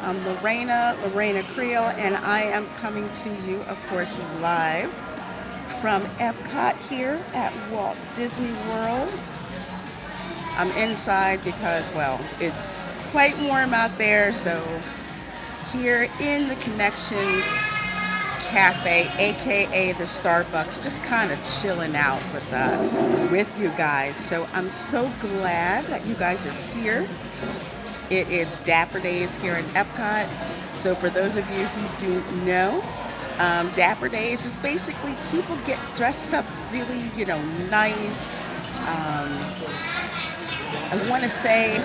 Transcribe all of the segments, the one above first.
I'm Reina Creole, and I am coming to you, of course, live from Epcot here at Walt Disney World. I'm inside because, well, it's quite warm out there, so here in the Connections Cafe, aka the Starbucks, just kind of chilling out with you guys. So I'm so glad that you guys are here. It is Dapper Days here in Epcot. So for those of you who do know, Dapper Days is basically people get dressed up really, nice. I want to say,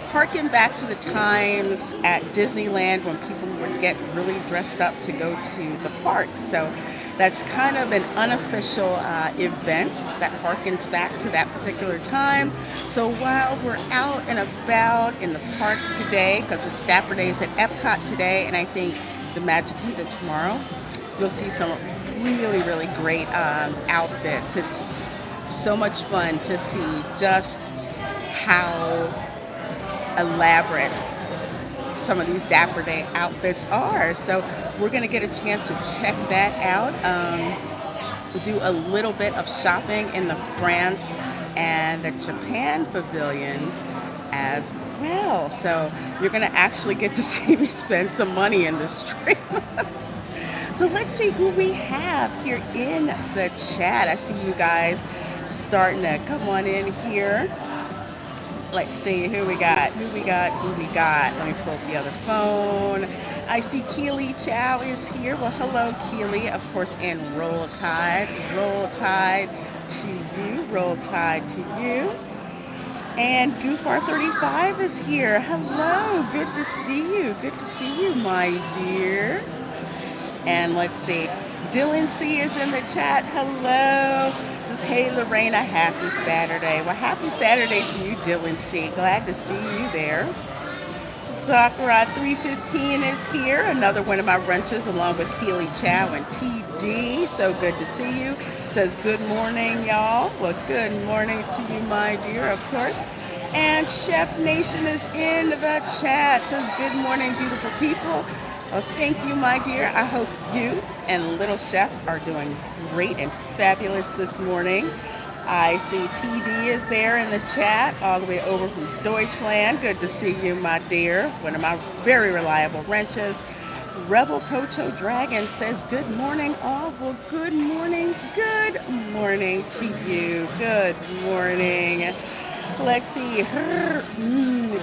harken back to the times at Disneyland when people would get really dressed up to go to the parks. So that's kind of an unofficial event that harkens back to that particular time. So while we're out and about in the park today, because it's Dapper Days at Epcot today, and I think the Magic Kingdom tomorrow, you'll see some really, really great outfits. It's so much fun to see just how elaborate some of these Dapper Day outfits are. So we're going to get a chance to check that out. Do a little bit of shopping in the France and the Japan pavilions as well. So you're going to actually get to see me spend some money in this stream. So let's see who we have here in the chat. I see you guys starting to come on in here. Let's see who we got. Let me pull up the other phone. I see Keely Chow is here. Well, hello, Keely, of course, and Roll Tide to you. Roll Tide to you. And Goofar35 is here. Hello, good to see you, my dear. And let's see, Dylan C is in the chat. Hello. Says, hey, Lorena, happy Saturday. Well, happy Saturday to you, Dylan C. Glad to see you there. Sakura 315 is here. Another one of my wrenches along with Keely Chow and TD. So good to see you. Says, good morning, y'all. Well, good morning to you, my dear, of course. And Chef Nation is in the chat. Says, good morning, beautiful people. Well, thank you, my dear. I hope you and Little Chef are doing great and fabulous this morning. I see TD is there in the chat, all the way over from Deutschland. Good to see you, my dear. One of my very reliable wrenches. Rebel Cocho Dragon says, good morning, all. Well, good morning to you. Good morning. Lexi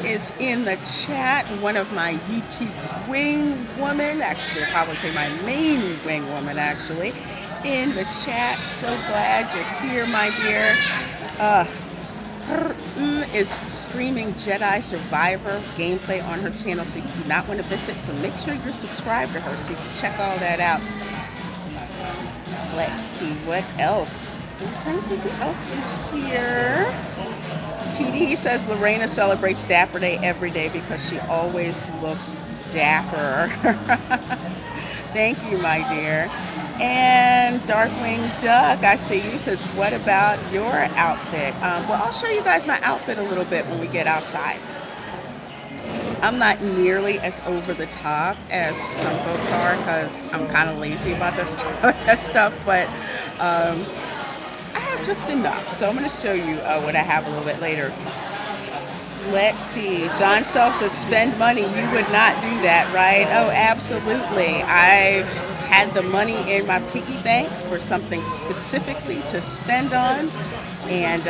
is in the chat, one of my YouTube wing woman, actually I'll probably say my main wing woman actually, in the chat. So glad you're here, my dear. Is streaming Jedi Survivor gameplay on her channel, so you do not want to miss it. So make sure you're subscribed to her so you can check all that out. Let's see what else. I'm trying to see who else is here. TD says Lorena celebrates Dapper Day every day because she always looks dapper. Thank you, my dear. And Darkwing Duck, I see you, says, what about your outfit? Well, I'll show you guys my outfit a little bit when we get outside. I'm not nearly as over the top as some folks are because I'm kind of lazy about that stuff, but I have just enough. So I'm going to show you what I have a little bit later. Let's see. John Self says, spend money. You would not do that, right? Oh, absolutely. I've had the money in my piggy bank for something specifically to spend on, and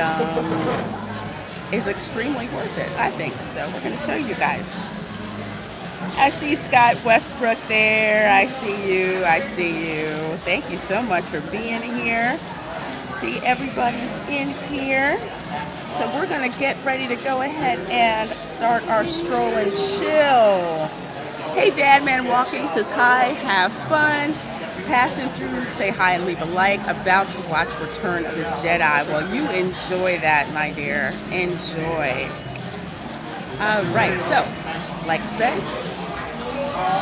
is extremely worth it, I think. So we're going to show you guys. I see Scott Westbrook there. I see you. Thank you so much for being here. See, everybody's in here. So we're going to get ready to go ahead and start our stroll and chill. Hey, Dadman Walking says hi, have fun. Passing through, say hi and leave a like. About to watch Return of the Jedi. Well, you enjoy that, my dear. Enjoy. All right, so, like I said,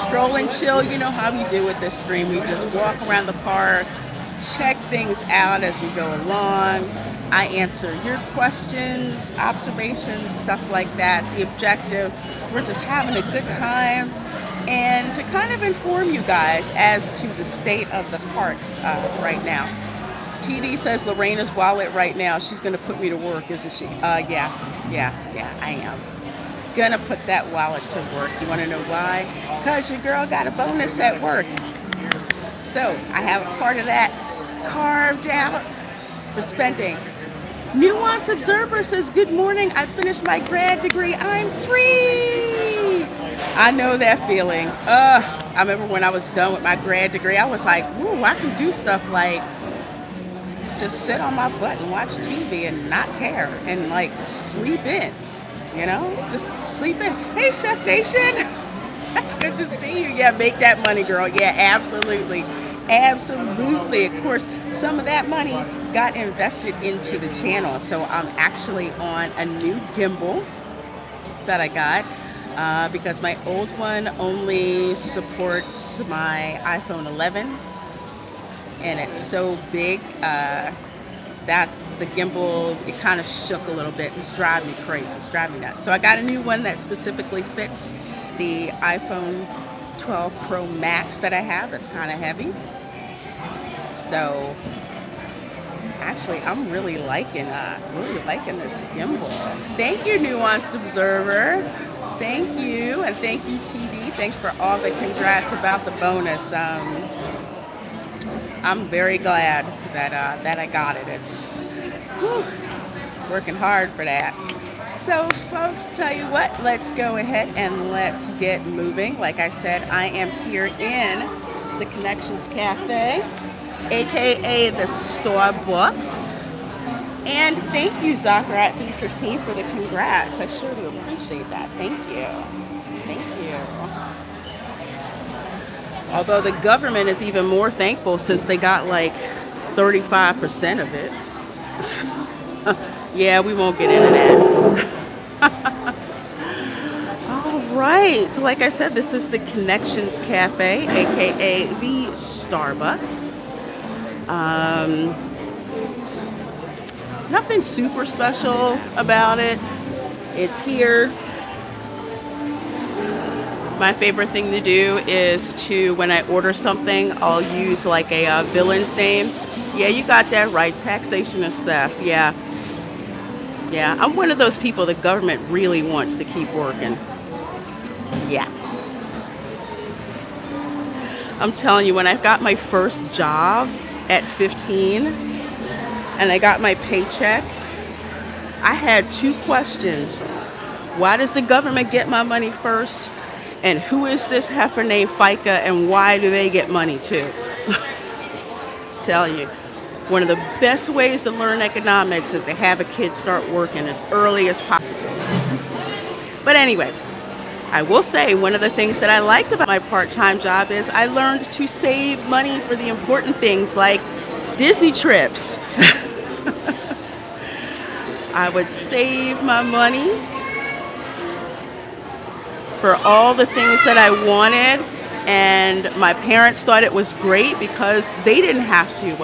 stroll and chill. You know how we do with this stream. We just walk around the park, check things out as we go along. I answer your questions, observations, stuff like that. The objective, we're just having a good time, kind of inform you guys as to the state of the parks right now. TD says Lorena's wallet right now. She's going to put me to work, isn't she? Yeah, I am. Gonna put that wallet to work. You want to know why? Because your girl got a bonus at work. So I have a part of that carved out for spending. Nuance Observer says, good morning. I finished my grad degree. I'm free. I know that feeling. I remember when I was done with my grad degree, I was like, ooh, I can do stuff like just sit on my butt and watch TV and not care and like sleep in, just sleep in. Hey, Chef Nation. Good to see you. Yeah, make that money, girl. Yeah, absolutely. Absolutely. Of course, some of that money got invested into the channel. So I'm actually on a new gimbal that I got because my old one only supports my iPhone 11. And it's so big that the gimbal, it kind of shook a little bit. It's driving me crazy. It's driving me nuts. So I got a new one that specifically fits the iPhone 12 Pro Max that I have. That's kind of heavy. So actually, I'm really liking this gimbal. Thank you, Nuanced Observer. Thank you, and thank you, TD. Thanks for all the congrats about the bonus. I'm very glad that I got it. It's working hard for that. So folks, tell you what, let's go ahead and let's get moving. Like I said, I am here in the Connections Cafe, aka the Starbucks. And thank you, Zachary 315, for the congrats. I sure do appreciate that. Thank you. Thank you. Although the government is even more thankful since they got like 35% of it. Yeah, we won't get into that. All right. So like I said, this is the Connections Cafe, aka the Starbucks. Nothing super special about it. It's here. My favorite thing to do is when I order something, I'll use like a villain's name. Yeah, you got that right. Taxation is theft. Yeah, I'm one of those people the government really wants to keep working. Yeah. I'm telling you, when I got my first job at 15 and I got my paycheck, I had two questions. Why does the government get my money first? And who is this heifer named FICA and why do they get money too? Tell you, one of the best ways to learn economics is to have a kid start working as early as possible. But anyway, I will say one of the things that I liked about my part-time job is I learned to save money for the important things like Disney trips. I would save my money for all the things that I wanted, and my parents thought it was great because they didn't have to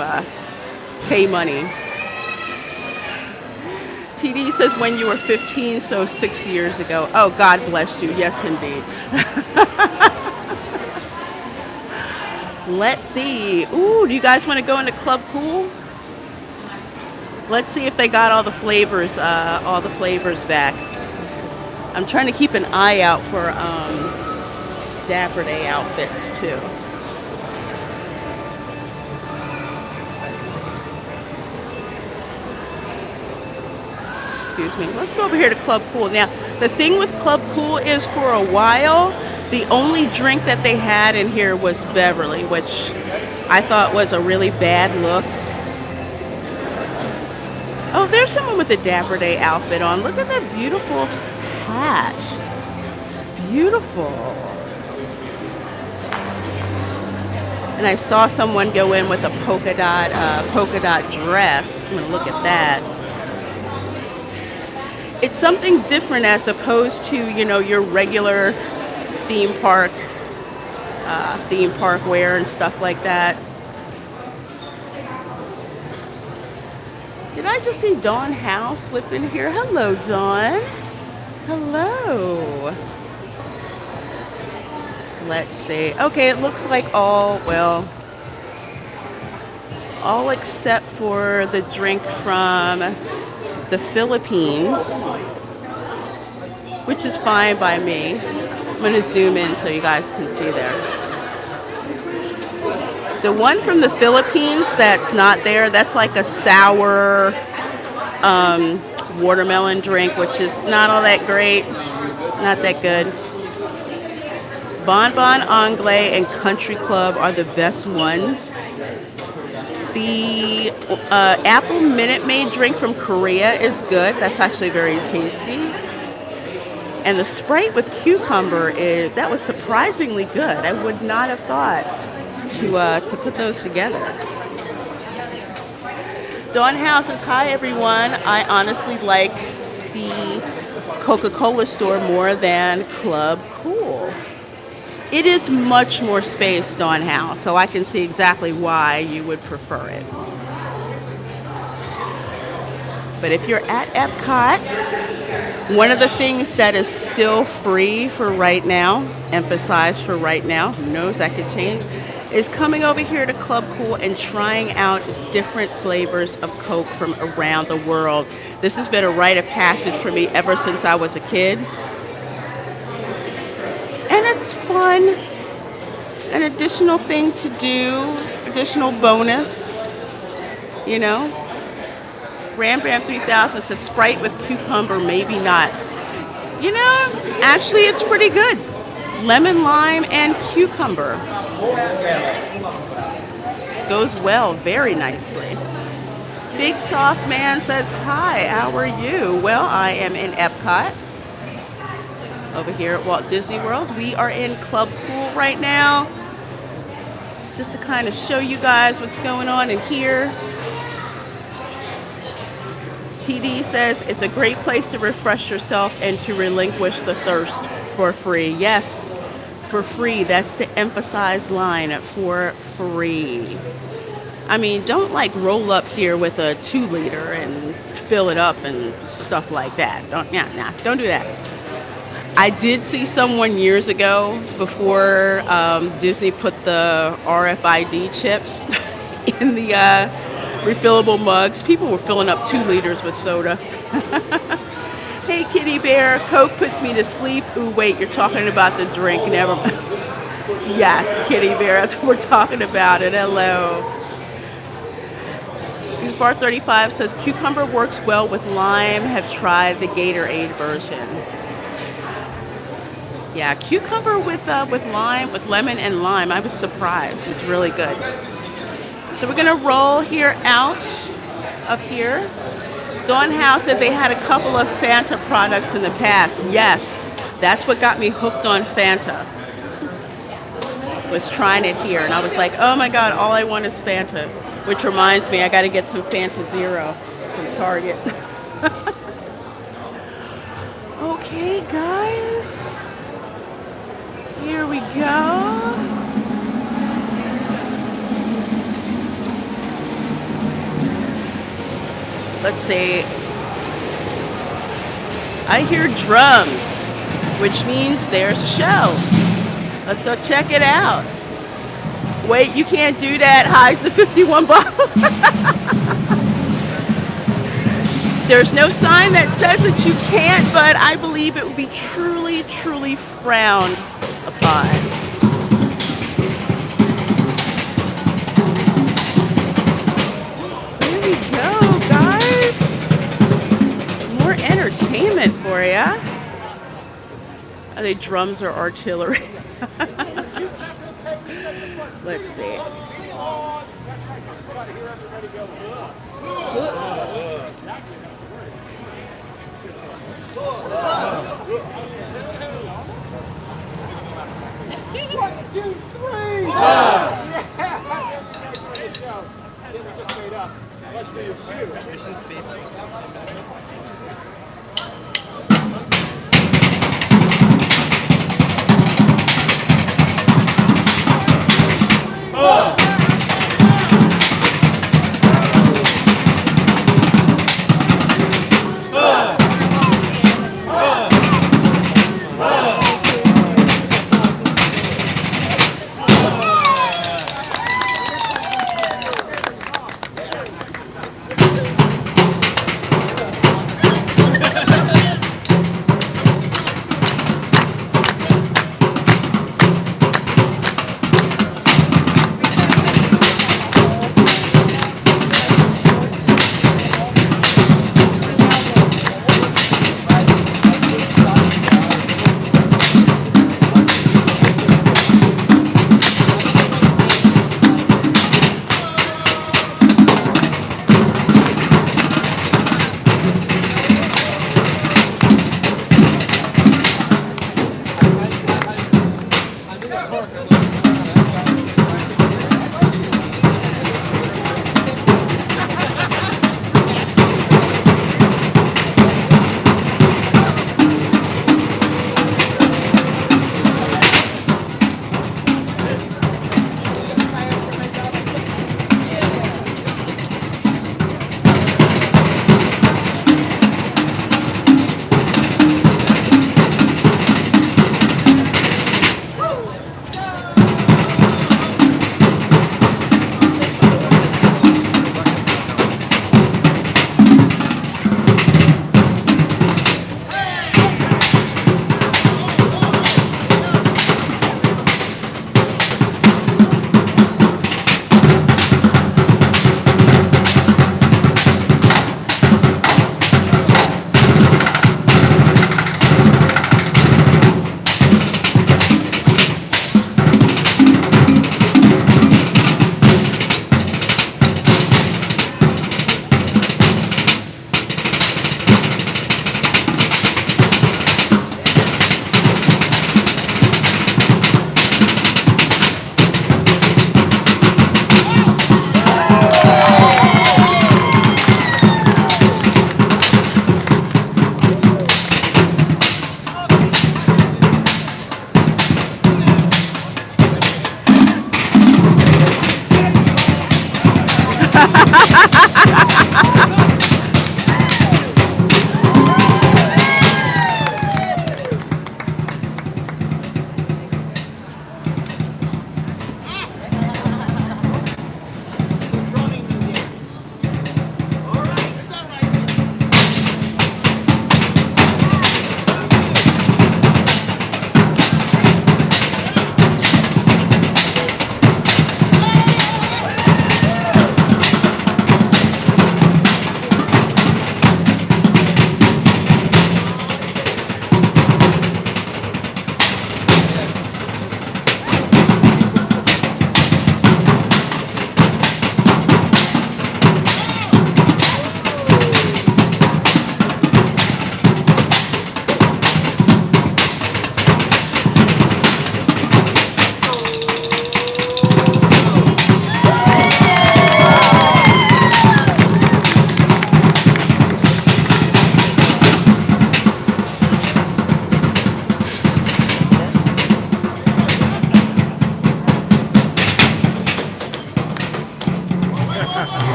pay money. TD says when you were 15, so 6 years ago. Oh, God bless you. Yes, indeed. Let's see. Ooh, do you guys want to go into Club Cool? Let's see if they got all the flavors back. I'm trying to keep an eye out for Dapper Day outfits too. Let's see. Excuse me. Let's go over here to Club Cool. Now, the thing with Club Cool is for a while, the only drink that they had in here was Beverly, which I thought was a really bad look. Oh, there's someone with a Dapper Day outfit on. Look at that beautiful hat. It's beautiful. And I saw someone go in with a polka dot dress. I'm gonna look at that. It's something different as opposed to, your regular theme park wear and stuff like that. Did I just see Dawn Howe slip in here? Hello, Dawn. Hello. Let's see. Okay, it looks like all except for the drink from the Philippines, which is fine by me. I'm going to zoom in so you guys can see there. The one from the Philippines that's not there, that's like a sour watermelon drink, which is not all that great, not that good. Bonbon Anglais and Country Club are the best ones. The apple Minute Maid drink from Korea is good. That's actually very tasty. And the Sprite with cucumber that was surprisingly good. I would not have thought to put those together. Dawn House says, hi everyone. I honestly like the Coca-Cola store more than Club Cool. It is much more space, Dawn House, so I can see exactly why you would prefer it. But if you're at Epcot, one of the things that is still free for right now, emphasized for right now, who knows, that could change, is coming over here to Club Cool and trying out different flavors of Coke from around the world. This has been a rite of passage for me ever since I was a kid. And it's fun, an additional thing to do, additional bonus, you know. Ram 3000 says Sprite with cucumber, maybe not. You know, actually it's pretty good. Lemon, lime, and cucumber. Goes well very nicely. Big Soft Man says, hi, how are you? Well, I am in Epcot. Over here at Walt Disney World. We are in Club Cool right now. Just to kind of show you guys what's going on in here. TD says it's a great place to refresh yourself and to relinquish the thirst for free. Yes, for free. That's the emphasized line, for free. I mean, don't like roll up here with a 2-liter and fill it up and stuff like that. Don't do that. I did see someone years ago before Disney put the RFID chips in the refillable mugs. People were filling up 2 liters with soda. Hey, Kitty Bear, Coke puts me to sleep. Ooh, wait, you're talking about the drink. Never mind. Yes, Kitty Bear, that's what we're talking about. And hello. Bar 35 says cucumber works well with lime. Have tried the Gatorade version. Yeah, cucumber with lime, with lemon and lime. I was surprised. It's really good. So we're gonna roll here out of here. Dawn House said they had a couple of Fanta products in the past. Yes, that's what got me hooked on Fanta. Was trying it here, and I was like, oh my God, all I want is Fanta. Which reminds me, I got to get some Fanta Zero from Target. Okay, guys. Here we go. Let's see. I hear drums, which means there's a show. Let's go check it out. Wait, you can't do that. Highs to 51 bottles. There's no sign that says that you can't, but I believe it would be truly, truly frowned upon. Here we go, guys. More entertainment for ya. Are they drums or artillery? Let's see. One, two, three. We just made up. Let's do your cue. Mission space.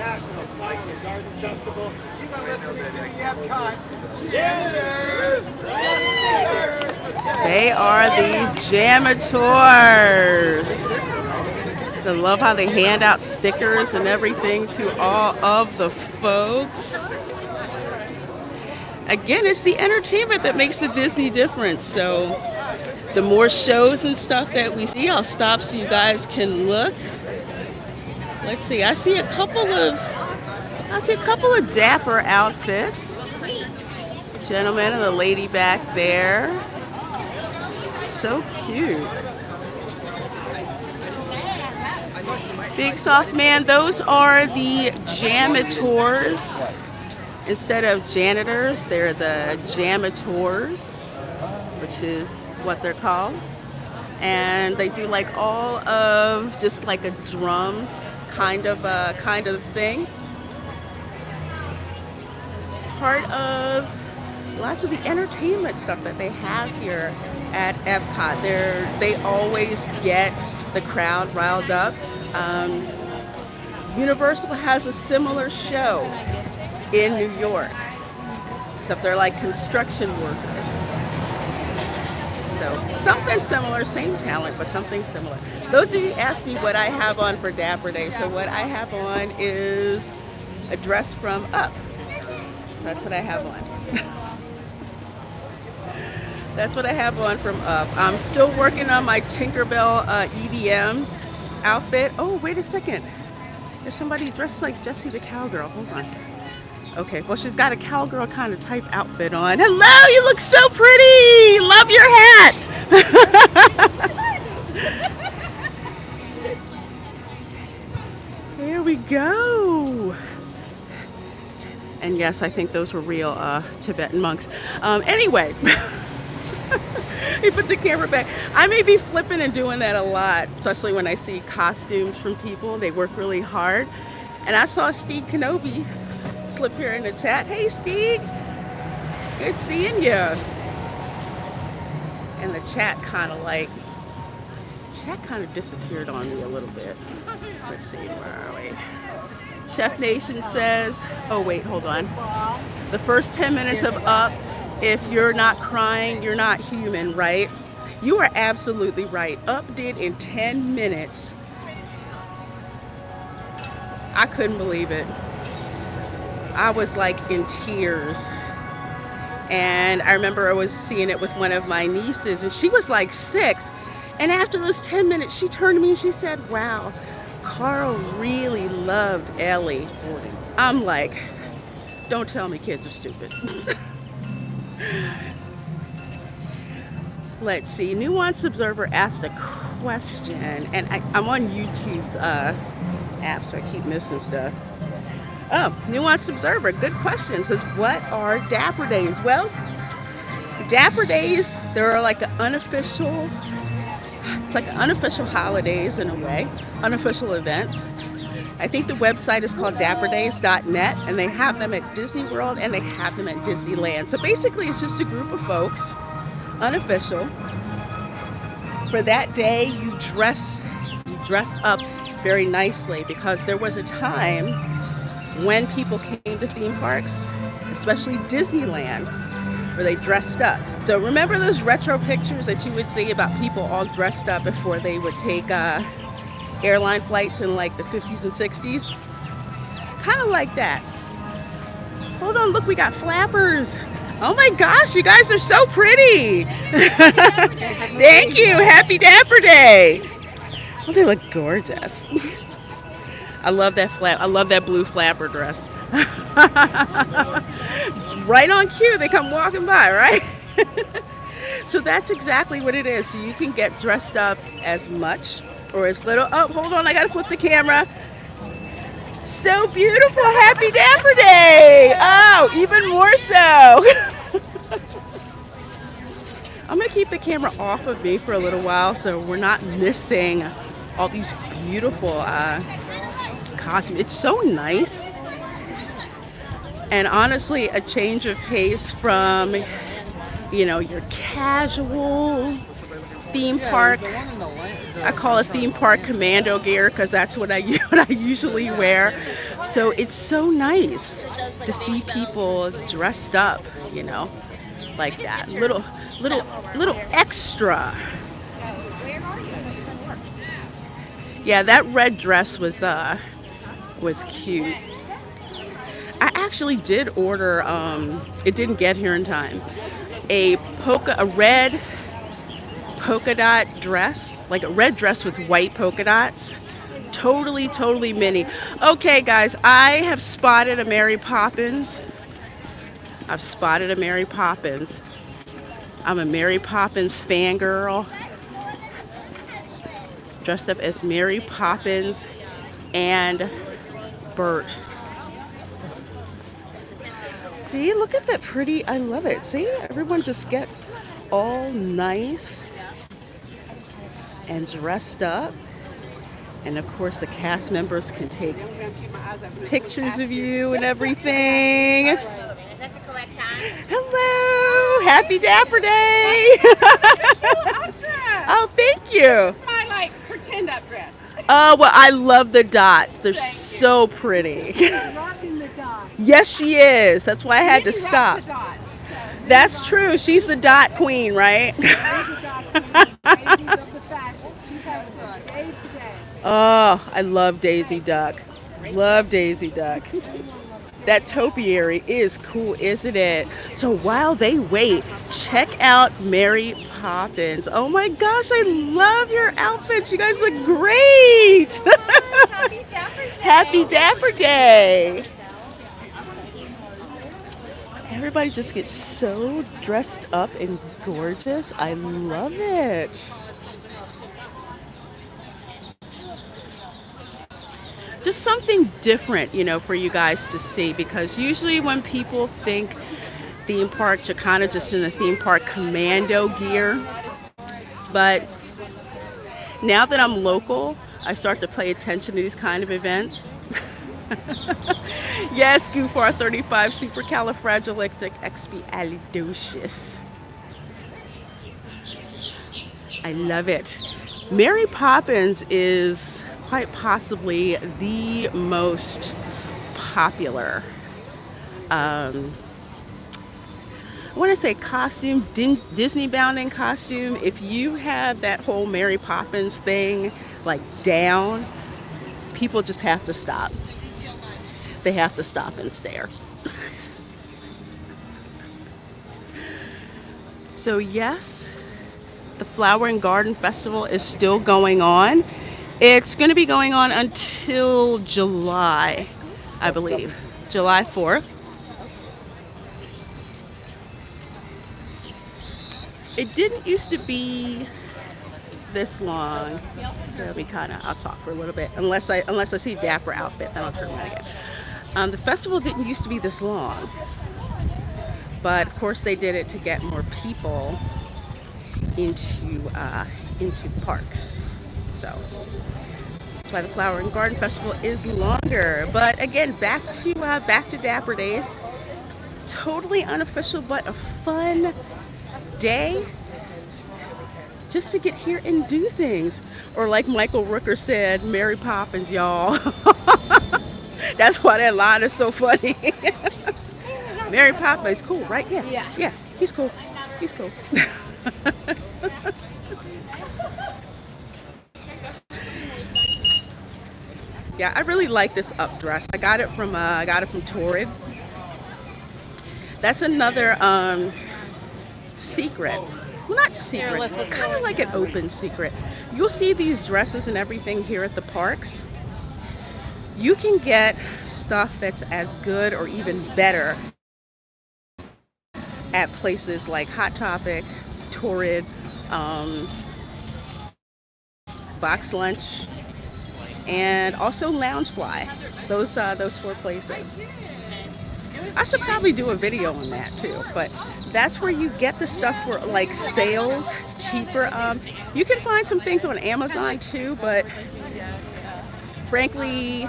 International Flight and Garden Festival. You've been listening to the Epcot Janitors. They are the janitors. I love how they hand out stickers and everything to all of the folks. Again, it's the entertainment that makes the Disney difference. So the more shows and stuff that we see, I'll stop so you guys can look. Let's see. I see a couple of Dapper outfits. gentleman and the lady back there. So cute. Big soft man, those are the jamators. Instead of janitors, they're the jamators, which is what they're called. And they do like all of just like a drum kind of thing. Part of lots of the entertainment stuff that they have here at Epcot. They always get the crowd riled up. Universal has a similar show in New York, except they're like construction workers. So something similar, same talent, but something similar. Those of you asked me what I have on for Dapper Day. So what I have on is a dress from Up. So that's what I have on. That's what I have on from Up. I'm still working on my Tinkerbell EDM outfit. Oh, wait a second. There's somebody dressed like Jessie the Cowgirl. Hold on. Okay, well, she's got a cowgirl kind of type outfit on. Hello, you look so pretty. Love your hat. There we go. And yes, I think those were real Tibetan monks. Anyway, he put the camera back. I may be flipping and doing that a lot, especially when I see costumes from people. They work really hard. And I saw Steve Kenobi slip here in the chat. Hey, Steve. Good seeing you. And the chat kind of disappeared on me a little bit. Let's see, where are we? Chef Nation says, oh wait, hold on. The first 10 minutes of Up, if you're not crying, you're not human, right? You are absolutely right. Up did in 10 minutes. I couldn't believe it. I was like in tears. And I remember I was seeing it with one of my nieces, and she was like 6. And after those 10 minutes, she turned to me and she said, wow, Carl really loved Ellie. I'm like, don't tell me kids are stupid. Let's see. Nuanced Observer asked a question, and I'm on YouTube's app, so I keep missing stuff. Oh, Nuanced Observer, good question. Says, what are Dapper Days? Well, Dapper Days, they're like unofficial holidays in a way, unofficial events. I think the website is called dapperdays.net, and they have them at Disney World and they have them at Disneyland. So basically it's just a group of folks, unofficial. For that day, you dress up very nicely, because there was a time when people came to theme parks, especially Disneyland, where they dressed up. So remember those retro pictures that you would see about people all dressed up before they would take airline flights in like the 50s and 60s? Kind of like that. Hold on, look, we got flappers. Oh my gosh, you guys are so pretty. Thank you, happy Dapper Day. Oh, they look gorgeous. I love that I love that blue flapper dress. Right on cue, they come walking by, right? So that's exactly what it is. So you can get dressed up as much or as little. Oh, hold on, I gotta flip the camera. So beautiful, happy Dapper Day. Oh, even more so. I'm gonna keep the camera off of me for a little while so we're not missing all these beautiful costumes. It's so nice. And honestly, a change of pace from, you know, your casual theme park. I call it theme park commando gear because that's what I usually wear. So it's so nice to see people dressed up, you know, like that. Little extra. Yeah, that red dress was cute. I actually did order, it didn't get here in time, a red polka dot dress, like a red dress with white polka dots. Totally mini. Okay guys, I have spotted a Mary Poppins. I've spotted a Mary Poppins. I'm a Mary Poppins fangirl. Dressed up as Mary Poppins and Bert. See, look at that pretty, I love it. See, everyone just gets all nice and dressed up. And of course, the cast members can take pictures of you and everything. Hello, happy Dapper Day. Oh, thank you. My like pretend up dress. Oh, well, I love the dots. They're so pretty. Rocking the dot. Yes, she is. That's why I had to stop. The dot. That's true. She's the dot queen, right? Oh, I love Daisy Duck. Love Daisy Duck. That topiary is cool, isn't it? So while they wait, check out Mary Poppins. Oh my gosh, I love your outfits. You guys look great. Happy Dapper Day. Happy Dapper Day. Everybody just gets so dressed up and gorgeous. I love it. Just something different, you know, for you guys to see, because usually when people think theme parks, you're kind of just in the theme park commando gear. But now that I'm local, I start to pay attention to these kind of events. Yes, Goofar 35 supercalifragilisticexpialidocious. I love it. Mary Poppins is quite possibly the most popular, I want to say costume, Disney bound in costume. If you have that whole Mary Poppins thing like down, people just have to stop. They have to stop and stare. So yes, the Flower and Garden Festival is still going on. It's going to be going on until July, I believe, July 4th. It didn't used to be this long. It'll be kind of, I'll talk for a little bit, unless I see Dapper outfit, then I'll turn around again. The festival didn't used to be this long, but of course they did it to get more people into the parks. So that's why the Flower and Garden Festival is longer. But again, back to Dapper Days. Totally unofficial, but a fun day just to get here and do things. Or like Michael Rooker said, Mary Poppins, y'all. That's why that line is so funny. Mary Poppins, cool, right? Yeah, he's cool. He's cool. Yeah, I really like this up dress. I got it from Torrid. That's another secret. Well, not secret. Kind of like an open secret. You'll see these dresses and everything here at the parks. You can get stuff that's as good or even better at places like Hot Topic, Torrid, Box Lunch, and also Loungefly. Those 4 places. I should probably do a video on that too, but that's where you get the stuff for like sales, cheaper. You can find some things on Amazon too, but frankly,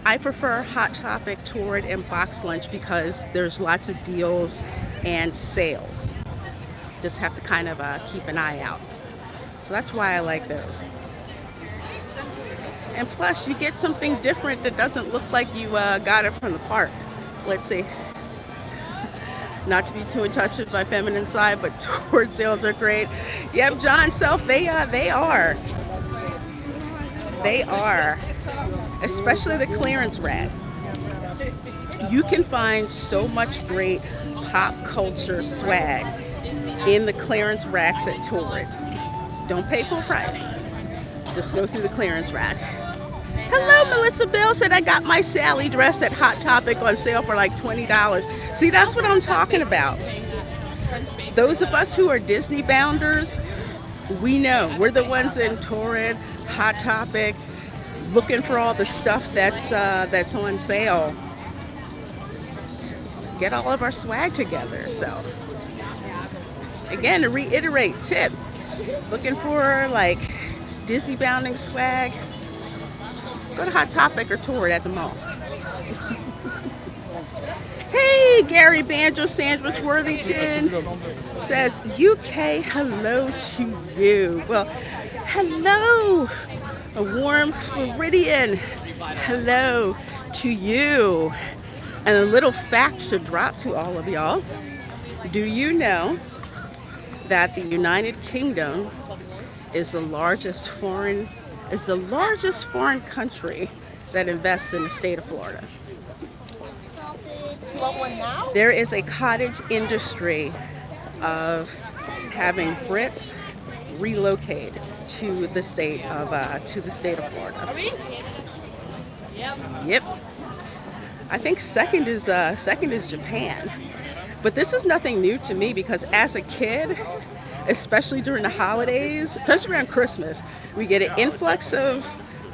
I prefer Hot Topic, Torrid, and Box Lunch because there's lots of deals and sales. Just have to kind of keep an eye out. So that's why I like those. And plus, you get something different that doesn't look like you got it from the park. Let's see. Not to be too in touch with my feminine side, but Torrid sales are great. Yep, John Self, they are. They are. Especially the clearance rack. You can find so much great pop culture swag in the clearance racks at Torrid. Don't pay full price. Just go through the clearance rack. Hello, Melissa Bill said I got my Sally dress at Hot Topic on sale for like $20. See, that's what I'm talking about. Those of us who are Disney bounders, we know. We're the ones in Torrid, Hot Topic, looking for all the stuff that's on sale. Get all of our swag together. So, again, to reiterate, tip, looking for like Disney bounding swag, go to Hot Topic or Torrid at the mall. Hey, Gary Banjo Sandwich Worthington says, UK, hello to you. Well, hello, a warm Floridian, hello to you. And a little fact to drop to all of y'all. Do you know that the United Kingdom is the largest foreign country that invests in the state of Florida? There is a cottage industry of having Brits relocate to the state of Florida. Yep. I think second is Japan. But this is nothing new to me because as a kid, especially during the holidays, especially around Christmas, we get an influx of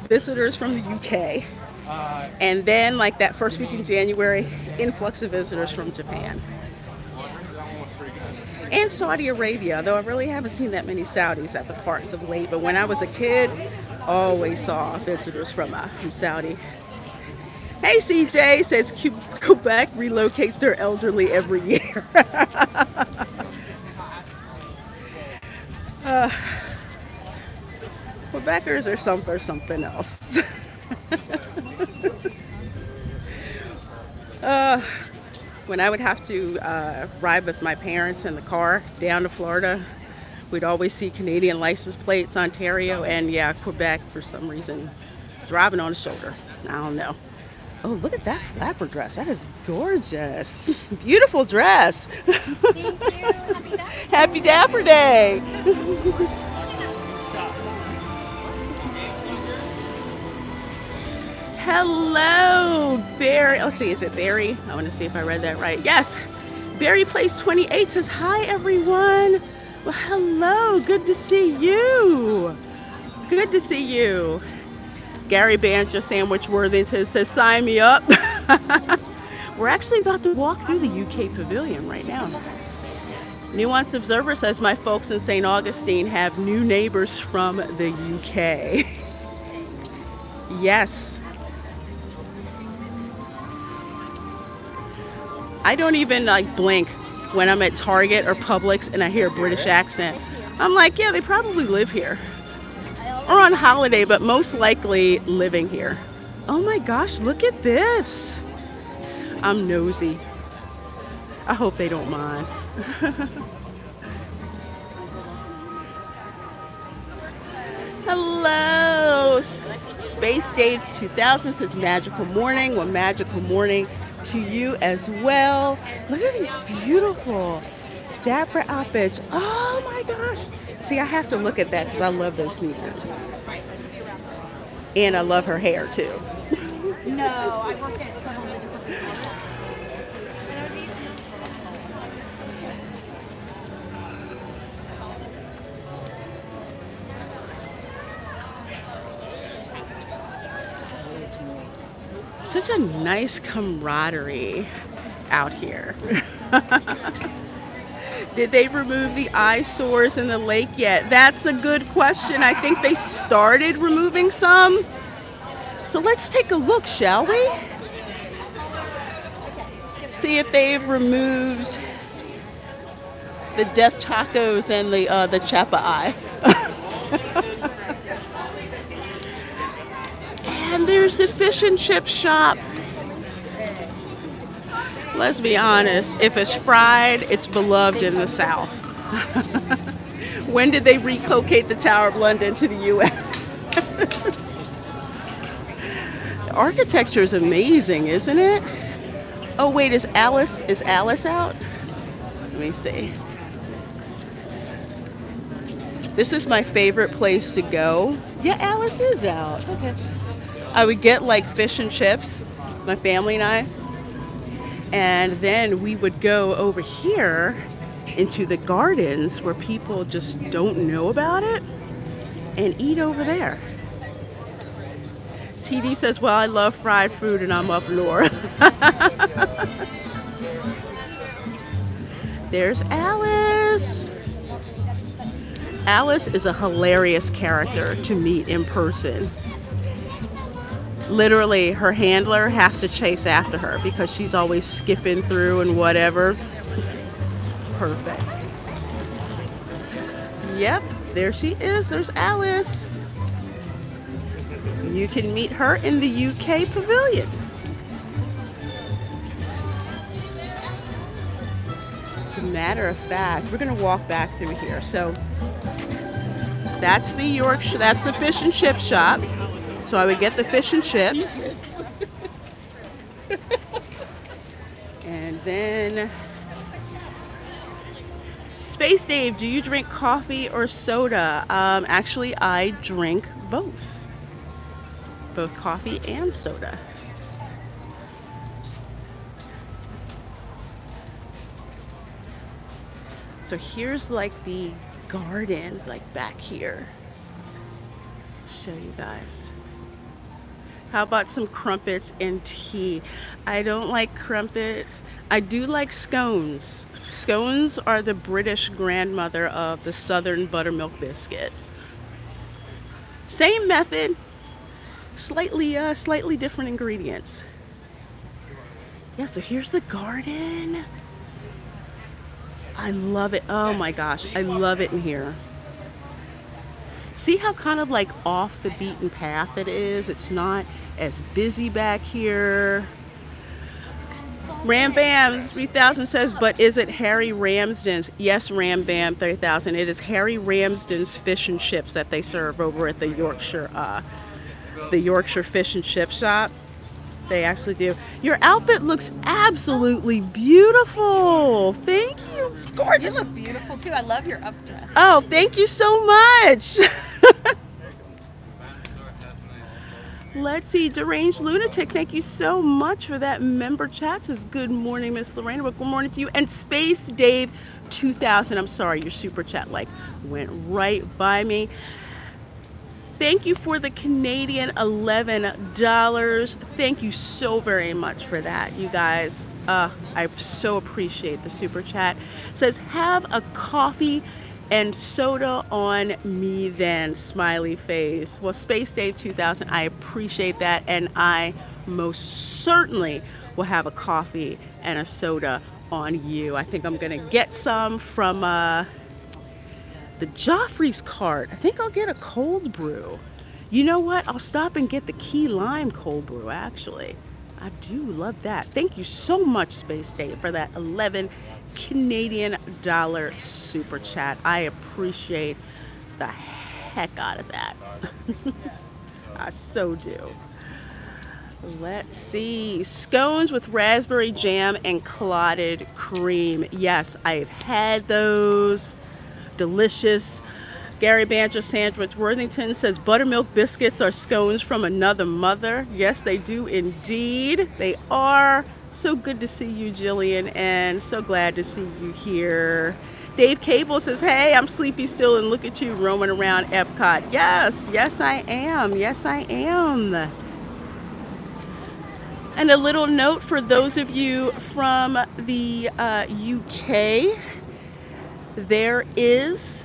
visitors from the UK. And then like that first week in January, influx of visitors from Japan. And Saudi Arabia, though I really haven't seen that many Saudis at the parks of late. But when I was a kid, always saw visitors from Saudi. Hey, CJ says Quebec relocates their elderly every year. Quebecers are something else. When I would have to ride with my parents in the car down to Florida, we'd always see Canadian license plates, Ontario, and yeah, Quebec for some reason, driving on the shoulder. I don't know. Oh, look at that flapper dress. That is gorgeous. Beautiful dress. Thank you. Happy Dapper Day. Hello, Barry. Let's see, is it Barry? I want to see if I read that right. Yes. Barry Place 28 says, hi, everyone. Well, hello. Good to see you. Good to see you. Gary Banjo Sandwich Worthington says, sign me up. We're actually about to walk through the UK Pavilion right now. Nuance Observer says, my folks in St. Augustine have new neighbors from the UK. Yes. I don't even like blink when I'm at Target or Publix and I hear a British accent. I'm like, yeah, they probably live here. Or on holiday, but most likely living here. Oh my gosh, look at this. I'm nosy. I hope they don't mind. Hello, Space Dave 2000 says magical morning. Well, magical morning to you as well. Look at these beautiful Dapper outfits. Oh my gosh. See, I have to look at that because I love those sneakers. And I love her hair too. No, I work at several different places. Such a nice camaraderie out here. Did they remove the eyesores in the lake yet? That's a good question. I think they started removing some. So let's take a look, shall we? See if they've removed the death tacos and the chapa eye. And there's the fish and chip shop. Let's be honest, if it's fried, it's beloved in the South. When did they relocate the Tower of London to the U.S.? The architecture is amazing, isn't it? Oh wait, is Alice out? Let me see. This is my favorite place to go. Yeah, Alice is out. Okay. I would get like fish and chips, my family and I, and then we would go over here into the gardens where people just don't know about it and eat over there. TD says, well, I love fried food and I'm up north. There's Alice. Alice is a hilarious character to meet in person. Literally, her handler has to chase after her because she's always skipping through and whatever. Perfect. Yep, there she is. There's Alice. You can meet her in the UK Pavilion. As a matter of fact, we're going to walk back through here. So that's the Yorkshire, that's the fish and chip shop. So I would get the fish and chips. And then, Space Dave, do you drink coffee or soda? Actually, I drink both coffee and soda. So here's like the gardens, like back here. Show you guys. How about some crumpets and tea? I don't like crumpets. I do like scones. Scones are the British grandmother of the Southern buttermilk biscuit. Same method, slightly different ingredients. Yeah, so here's the garden. I love it. Oh my gosh, I love it in here. See how kind of like off the beaten path it is? It's not as busy back here. Ram Bam 3000 says, but is it Harry Ramsden's? Yes, Ram Bam 3000. It is Harry Ramsden's fish and chips that they serve over at the Yorkshire Fish and Chip shop. They actually do. Your outfit looks absolutely beautiful. Thank you. It's gorgeous. You look beautiful too. I love your up dress. Oh, thank you so much. Let's see. Deranged Lunatic, thank you so much for that member chat. Says, good morning, Miss Lorena. But good morning to you. And Space Dave 2000. I'm sorry, your super chat like went right by me. Thank you for the Canadian $11. Thank you so very much for that, you guys. I so appreciate the super chat. It says, have a coffee and soda on me then, smiley face. Well, Space Dave 2000, I appreciate that, and I most certainly will have a coffee and a soda on you. I think I'm gonna get some from the Joffrey's cart. I think I'll get a cold brew. You know what? I'll stop and get the key lime cold brew, actually. I do love that. Thank you so much, Space Dave, for that 11 Canadian dollar super chat. I appreciate the heck out of that. I so do. Let's see. Scones with raspberry jam and clotted cream. Yes, I've had those. Delicious. Gary Banjo Sandwich Worthington says buttermilk biscuits are scones from another mother. Yes, they do indeed. They are. So good to see you, Jillian, and so glad to see you here. Dave Cable says, hey, I'm sleepy still, and look at you roaming around Epcot. Yes, yes I am. Yes I am. And a little note for those of you from the UK, there is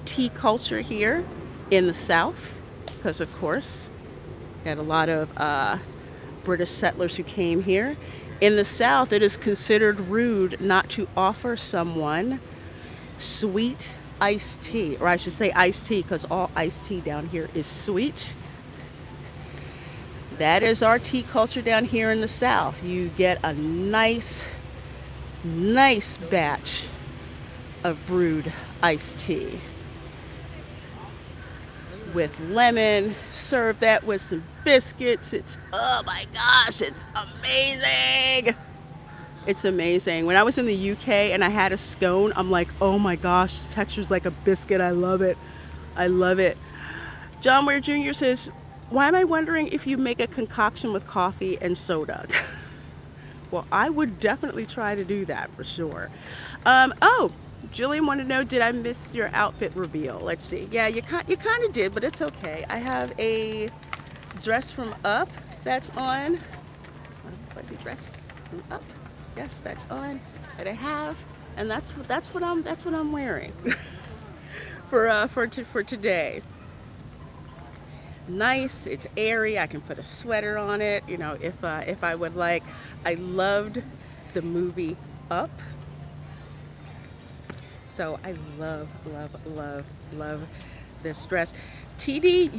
tea culture here in the South, because of course, we had a lot of British settlers who came here. In the South, it is considered rude not to offer someone sweet iced tea, or I should say iced tea, because all iced tea down here is sweet. That is our tea culture down here in the South. You get a nice batch of brewed iced tea with lemon. Serve that with some biscuits. It's, oh my gosh, it's amazing. It's amazing. When I was in the UK and I had a scone, I'm like, oh my gosh, this texture's like a biscuit. I love it. I love it. John Ware Jr. says, Why am I wondering if you make a concoction with coffee and soda? Well, I would definitely try to do that for sure. Oh, Jillian wanted to know, did I miss your outfit reveal? Let's see. Yeah, you kind of did, but it's okay. I have a dress from Up that's on. Let me dress from Up. Yes, that's on that I have, and that's what I'm wearing for today. Nice, it's airy. I can put a sweater on it, you know, if I would like. I loved the movie Up, so I love this dress. TD,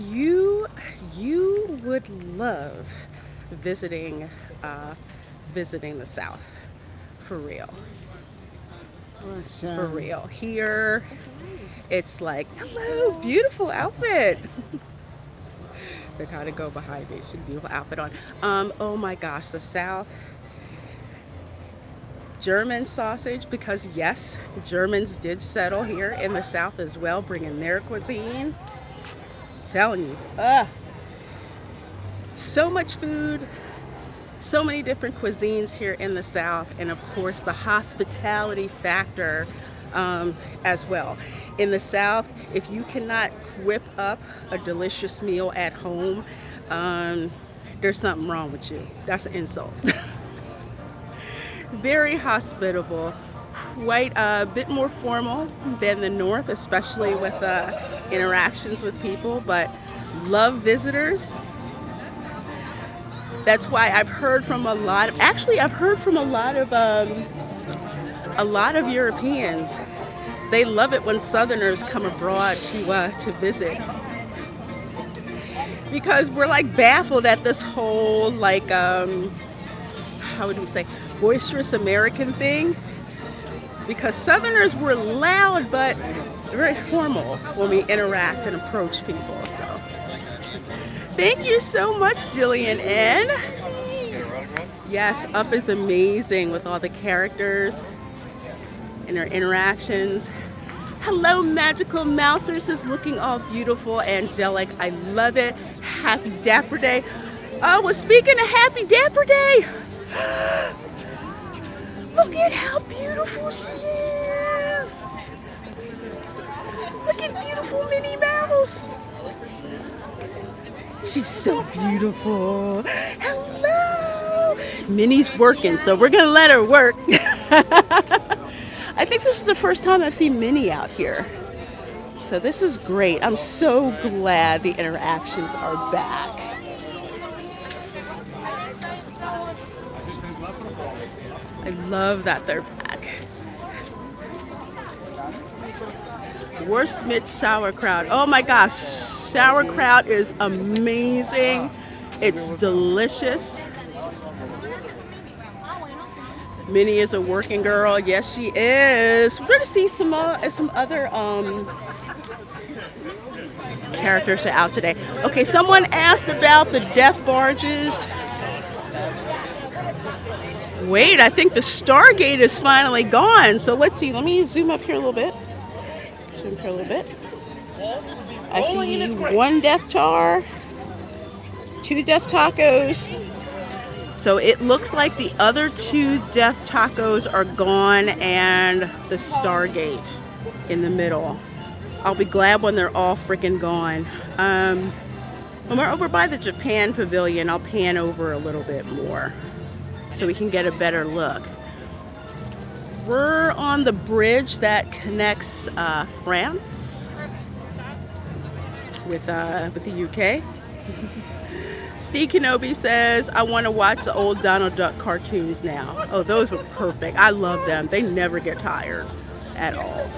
you would love visiting the South, for real. For real. Here it's like, hello, beautiful outfit. They kind of go behind me. She had a beautiful outfit on. Oh my gosh, the South. German sausage, because yes, Germans did settle here in the South as well, bringing their cuisine. Telling you, so much food, so many different cuisines here in the South, and of course the hospitality factor as well. In the South, if you cannot whip up a delicious meal at home, there's something wrong with you. That's an insult. Very hospitable, quite a bit more formal than the North, especially with interactions with people, but love visitors. That's why I've heard from a lot of Europeans. They love it when Southerners come abroad to visit, because we're like baffled at this whole like how would we say, boisterous American thing, because Southerners were loud but very formal when we interact and approach people. So thank you so much, Jillian N. Yes, Up is amazing with all the characters and their interactions. Hello, Magical Mousers is looking all beautiful, angelic. I love it. Happy Dapper Day. Oh, well, speaking of Happy Dapper Day, look at how beautiful she is. Look at beautiful Minnie Mouse. She's so beautiful. Hello. Minnie's working, so we're going to let her work. I think this is the first time I've seen Minnie out here. So this is great. I'm so glad the interactions are back. I love that they're back. Worst sauerkraut. Oh my gosh, sauerkraut is amazing. It's delicious. Minnie is a working girl. Yes, she is. We're going to see some other characters are out today. Okay, someone asked about the death barges. Wait, I think the Stargate is finally gone. So let's see. Let me zoom up here a little bit. Zoom here a little bit. I see one death tar, 2 death tacos. So it looks like the other 2 death tacos are gone and the Stargate in the middle. I'll be glad when they're all freaking gone. When we're over by the Japan Pavilion, I'll pan over a little bit more so we can get a better look. We're on the bridge that connects France with the UK. Steve Kenobi says, I want to watch the old Donald Duck cartoons now. Oh, those were perfect. I love them. They never get tired at all.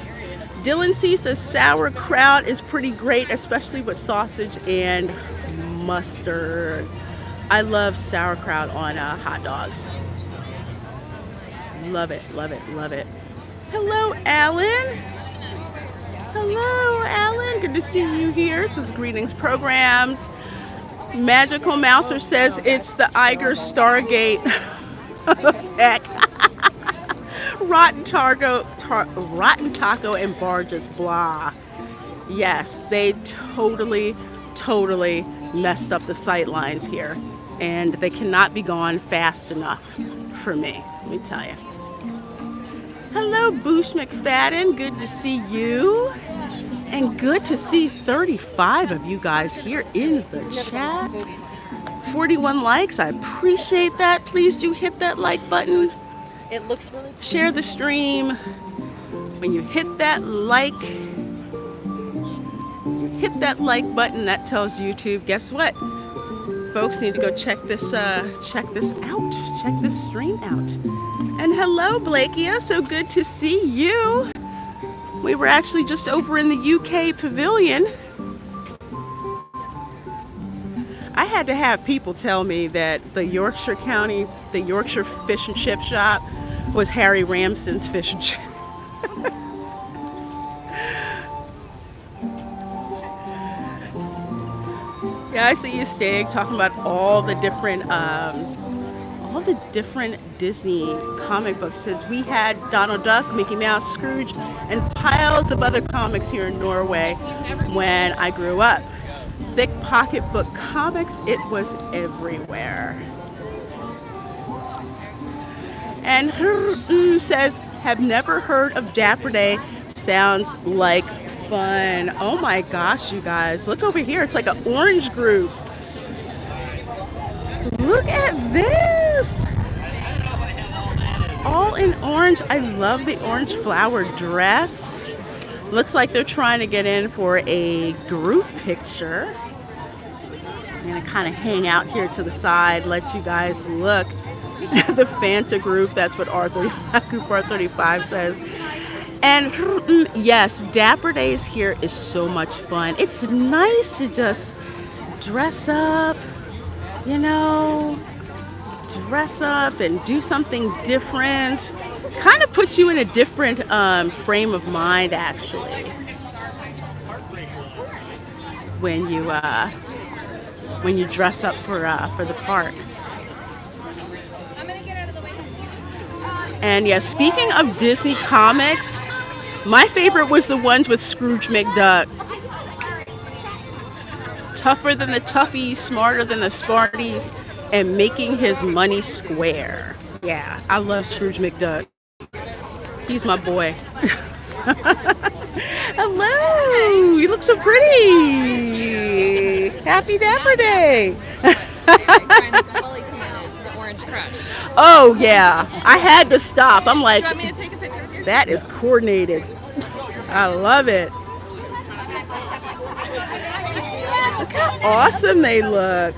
Dylan C says sauerkraut is pretty great, especially with sausage and mustard. I love sauerkraut on hot dogs. Love it, love it, love it. Hello, Alan. Hello, Alan. Good to see you here. This is Greetings Programs. Magical Mouser says it's the Iger Stargate effect. Rotten taco and barges, blah. Yes, they totally messed up the sight lines here, and they cannot be gone fast enough for me, let me tell you. Hello, Boosh McFadden, good to see you. And good to see 35 of you guys here in the chat. 41 likes, I appreciate that. Please do hit that like button. It looks really cool. Share the stream. When you hit that like button, that tells YouTube, guess what? Folks need to go check this out. Check this stream out. And hello, Blakia, so good to see you. We were actually just over in the UK Pavilion. I had to have people tell me that the Yorkshire fish and chip shop was Harry Ramsden's fish and chip. Yeah, I see you, Stig, talking about all the different Disney comic books. Says we had Donald Duck, Mickey Mouse, Scrooge, and piles of other comics here in Norway when I grew up. Thick pocketbook comics, it was everywhere. And says, have never heard of Dapper Day. Sounds like fun. Oh my gosh, you guys. Look over here. It's like an orange group. Look at this. All in orange. I love the orange flower dress. Looks like they're trying to get in for a group picture. I'm going to kind of hang out here to the side, let you guys look. The Fanta group, that's what R35, Group R35 says. And yes, Dapper Days here is so much fun. It's nice to just dress up, you know, and do something different. Kind of puts you in a different frame of mind, actually, when you dress up for the parks. And yeah, speaking of Disney comics, my favorite was the ones with Scrooge McDuck. Tougher than the toughies, smarter than the smarties, and making his money square. Yeah, I love Scrooge McDuck. He's my boy. Hello, you look so pretty. Happy Dapper Day. Oh yeah, I had to stop. I'm like, that is coordinated. I love it. Look how awesome they look.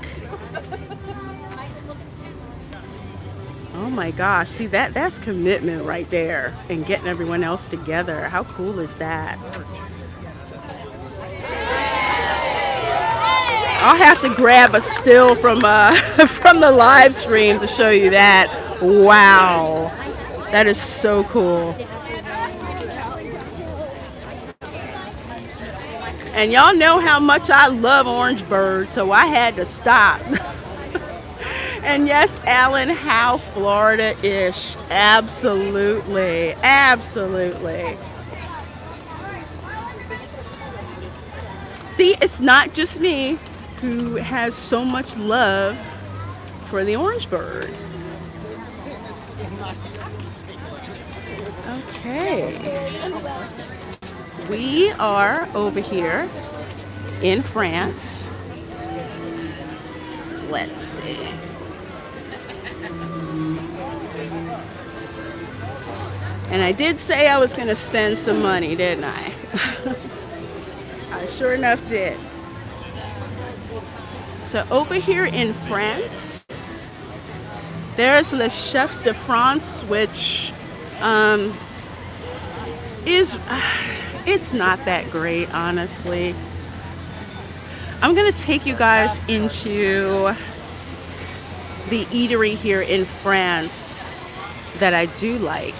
Oh my gosh, see that's commitment right there, and getting everyone else together. How cool is that? I'll have to grab a still from from the live stream to show you that. Wow, that is so cool. And y'all know how much I love Orange Bird, so I had to stop. And yes, Alan, how Florida-ish. Absolutely, absolutely. See, it's not just me who has so much love for the Orange Bird. Okay. We are over here in France. Let's see. And I did say I was going to spend some money, didn't I? I sure enough did. So over here in France, there's Les Chefs de France, which it's not that great, honestly. I'm going to take you guys into the eatery here in France that I do like,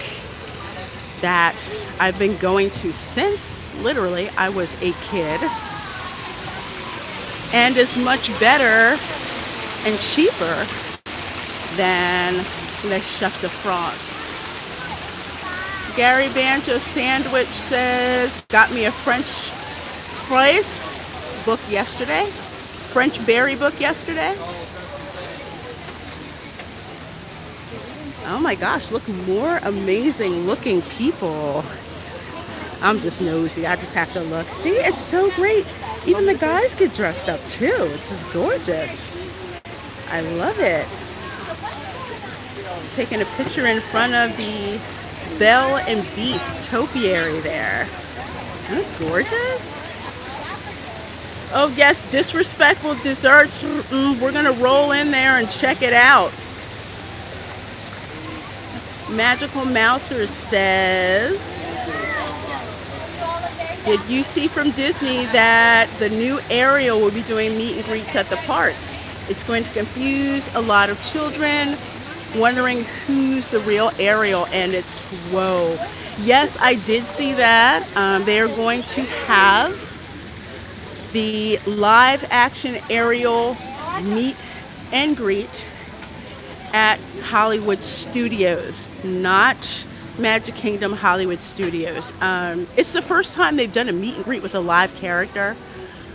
that I've been going to since literally I was a kid, and is much better and cheaper than Les Chefs de France. Gary Banjo Sandwich says, got me a French fries booked yesterday. French berry book yesterday. Oh my gosh, look, more amazing looking people. I'm just nosy. I just have to look. See, it's so great. Even the guys get dressed up too. It's just gorgeous. I love it. Taking a picture in front of the Belle and Beast topiary there. Isn't it gorgeous? Oh yes, disrespectful desserts. We're gonna roll in there and check it out. Magical Mouser says, did you see from Disney that the new Ariel will be doing meet and greets at the parks? It's going to confuse a lot of children wondering who's the real Ariel, and it's whoa. Yes, I did see that. They are going to have the live action Ariel meet and greet at Hollywood Studios, not Magic Kingdom, Hollywood Studios. It's the first time they've done a meet and greet with a live character.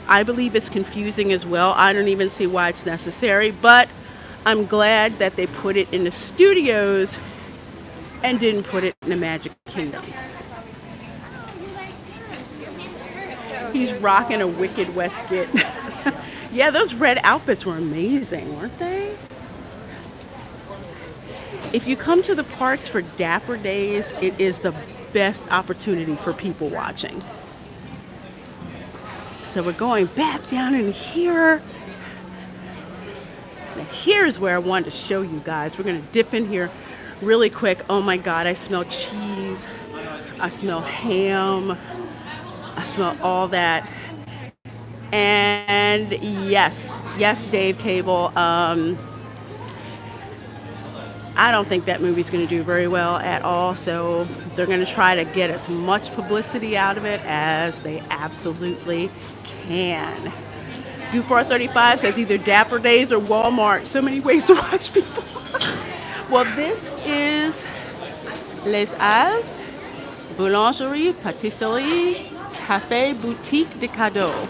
I believe it's confusing as well. I don't even see why it's necessary, but I'm glad that they put it in the studios and didn't put it in the Magic Kingdom. He's rocking a Wicked Westgate. Yeah, those red outfits were amazing, weren't they? If you come to the parks for Dapper Days, it is the best opportunity for people watching. So we're going back down in here. Now here's where I wanted to show you guys. We're going to dip in here really quick. Oh my God, I smell cheese. I smell ham. I smell all that. And yes, Dave Cable. I don't think that movie's going to do very well at all, so they're going to try to get as much publicity out of it as they absolutely can. U435 says either Dapper Days or Walmart. So many ways to watch people. Well, this is Les As, Boulangerie, Pâtisserie, Café, Boutique de Cadeaux.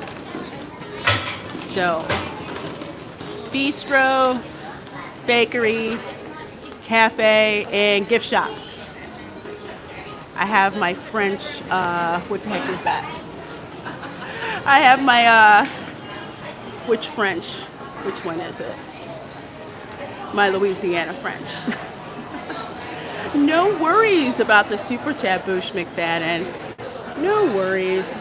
So, bistro, bakery, cafe, and gift shop. I have my French, what the heck is that? I have my, which French? Which one is it? My Louisiana French. No worries about the super chat, Bush McFadden. No worries.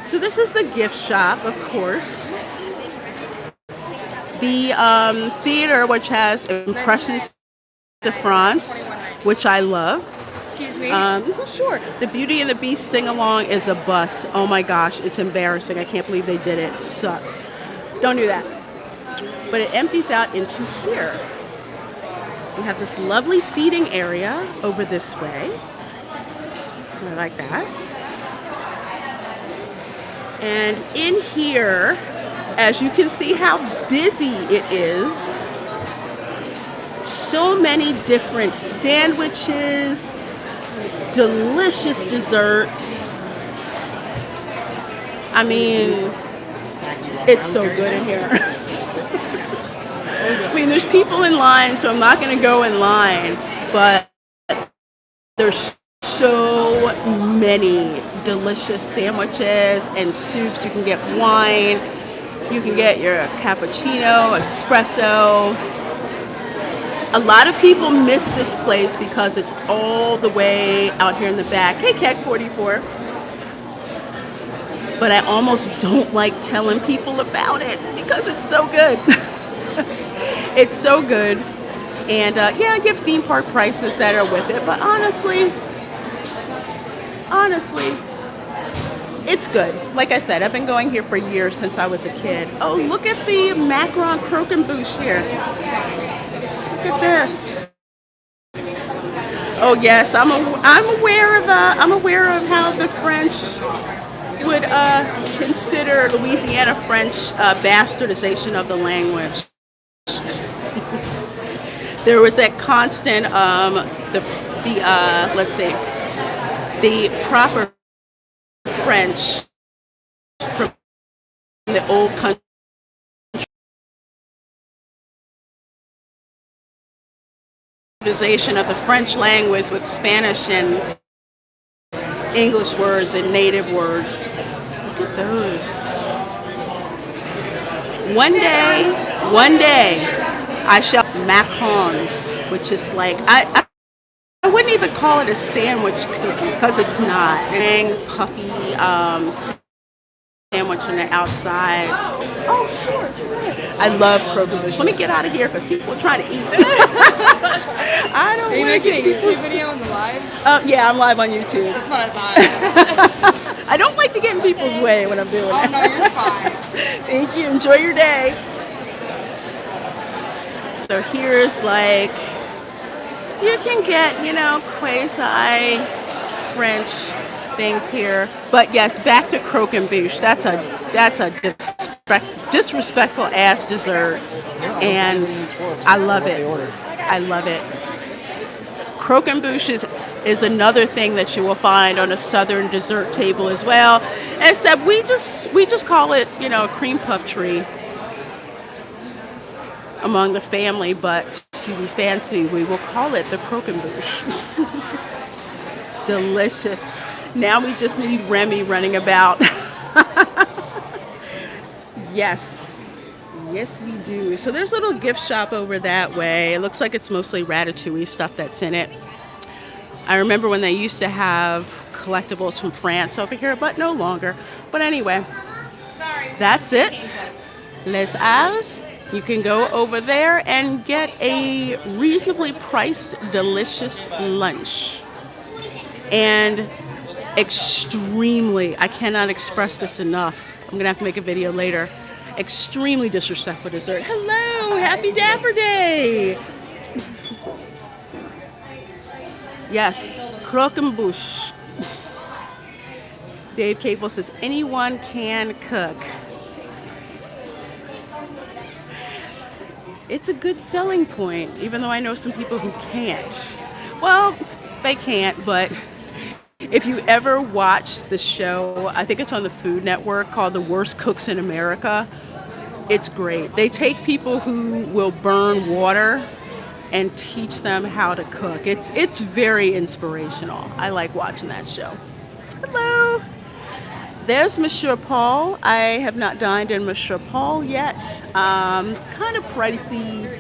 So this is the gift shop, of course. The theater, which has Impressions de France, which I love. Excuse me. Sure. The Beauty and the Beast sing-along is a bust. Oh my gosh, it's embarrassing. I can't believe they did it. It sucks. Don't do that. But it empties out into here. We have this lovely seating area over this way. I like that. And in here, as you can see how busy it is, so many different sandwiches, delicious desserts. I mean, it's so good in here. I mean, there's people in line, so I'm not going to go in line, but there's so many delicious sandwiches and soups. You can get wine. You can get your cappuccino, espresso. A lot of people miss this place because it's all the way out here in the back. Hey, Keck 44. But I almost don't like telling people about it because it's so good. It's so good. And yeah, I give theme park prices that are with it. But honestly, it's good. Like I said, I've been going here for years since I was a kid. Oh, look at the macaron croquembouche here. Look at this. Oh yes, I'm aware of how the French would consider Louisiana French bastardization of the language. There was that constant let's see, the proper French the old country of the French language with Spanish and English words and native words. Look at those. One day, I shall macarons, which is like I wouldn't even call it a sandwich cookie because it's not. Dang, puffy sandwich on the outsides. Oh, sure. I love croquembouche. Let me get out of here because people are trying to eat. I don't. Are you making a YouTube video on the live? Yeah, I'm live on YouTube. That's what I thought. I don't like to get in people's way when I'm doing it. Oh no, you're fine. Thank you. Enjoy your day. So here's like, you can get, quasi French things here. But yes, back to croquembouche. That's a disrespectful ass dessert, and I love it. I love it. Croquembouche is another thing that you will find on a southern dessert table as well. Except we just call it, a cream puff tree among the family, but to be fancy, we will call it the croquembouche. It's delicious. Now we just need Remy running about. Yes, we do. So there's a little gift shop over that way. It looks like it's mostly Ratatouille stuff that's in it. I remember when they used to have collectibles from France over here, but no longer. But anyway, that's it. Les Halles. You can go over there and get a reasonably priced, delicious lunch. And extremely, I cannot express this enough. I'm going to have to make a video later. Extremely disrespectful dessert. Hello, happy Dapper Day. Yes, croquembouche. Dave Cable says, anyone can cook. It's a good selling point, even though I know some people who can't. Well, they can't, but if you ever watch the show, I think it's on the Food Network, called The Worst Cooks in America, it's great. They take people who will burn water and teach them how to cook. It's very inspirational. I like watching that show. Hello. There's Monsieur Paul. I have not dined in Monsieur Paul yet. It's kind of pricey,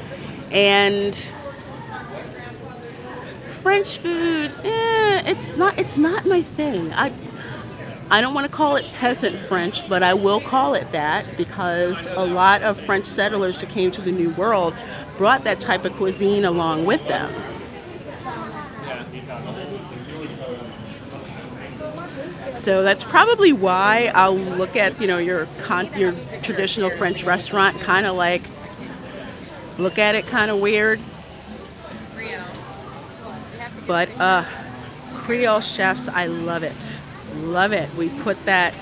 and French food, it's not my thing. I don't want to call it peasant French, but I will call it that because a lot of French settlers who came to the New World brought that type of cuisine along with them. So that's probably why I'll look at, your traditional French restaurant, kind of like, look at it kind of weird. But Creole chefs, I love it. Love it. We put that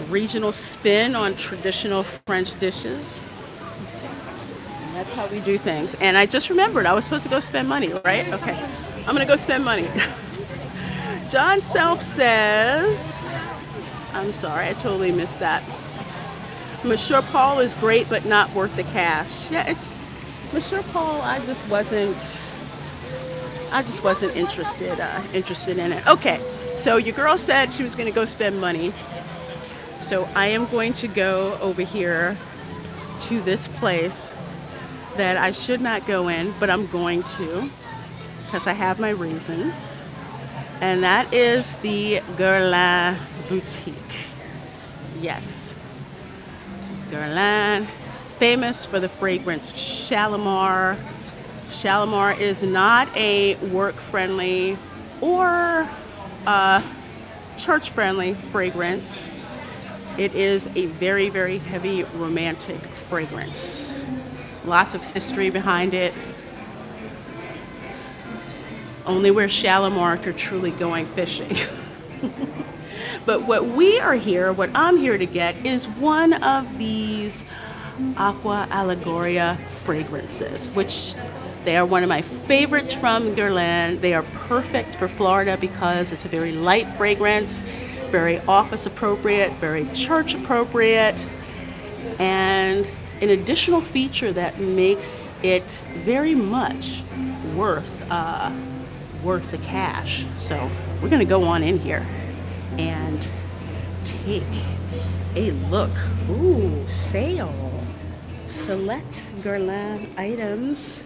regional spin on traditional French dishes. And that's how we do things. And I just remembered I was supposed to go spend money, right? Okay. I'm going to go spend money. John Self says, I'm sorry, I totally missed that. Monsieur Paul is great, but not worth the cash. Yeah, it's Monsieur Paul. I just wasn't interested in it. Okay, so your girl said she was going to go spend money. So I am going to go over here to this place that I should not go in, but I'm going to because I have my reasons. And that is the Guerlain Boutique. Yes. Guerlain, famous for the fragrance Shalimar. Shalimar is not a work-friendly or church-friendly fragrance. It is a very, very heavy romantic fragrance. Lots of history behind it. Only wear Shalimar if you're truly going fishing. But what I'm here to get is one of these Aqua Allegoria fragrances, which they are one of my favorites from Guerlain. They are perfect for Florida because it's a very light fragrance, very office appropriate, very church appropriate, And an additional feature that makes it very much worth worth the cash. So we're gonna go on in here and take a look. Ooh, sale. Select Guerlain items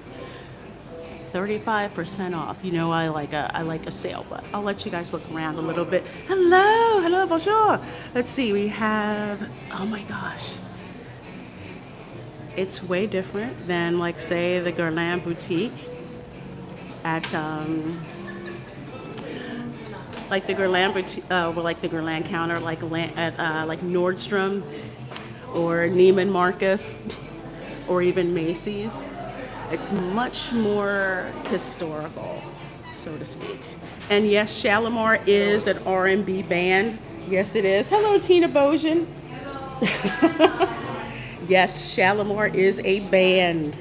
35% off. You know, I like a sale, but I'll let you guys look around a little bit. Hello, bonjour. Let's see, we have, oh my gosh. It's way different than, like, say, the Guerlain boutique at like the Guerlain boutique, like the Guerlain counter, like at like Nordstrom or Neiman Marcus or even Macy's. It's much more historical, so to speak. And yes, Shalimar is an R&B band. Yes, it is. Hello, Tina Bojan. Yes, Shalimar is a band,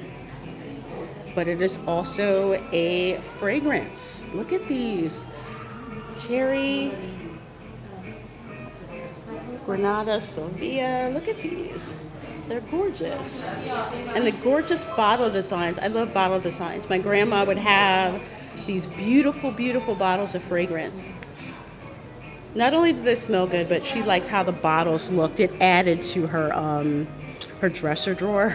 but it is also a fragrance. Look at these. Cherry, Granada, Sylvia. Look at these. They're gorgeous. And the gorgeous bottle designs. I love bottle designs. My grandma would have these beautiful, beautiful bottles of fragrance. Not only did they smell good, but she liked how the bottles looked. It added to her dresser drawer.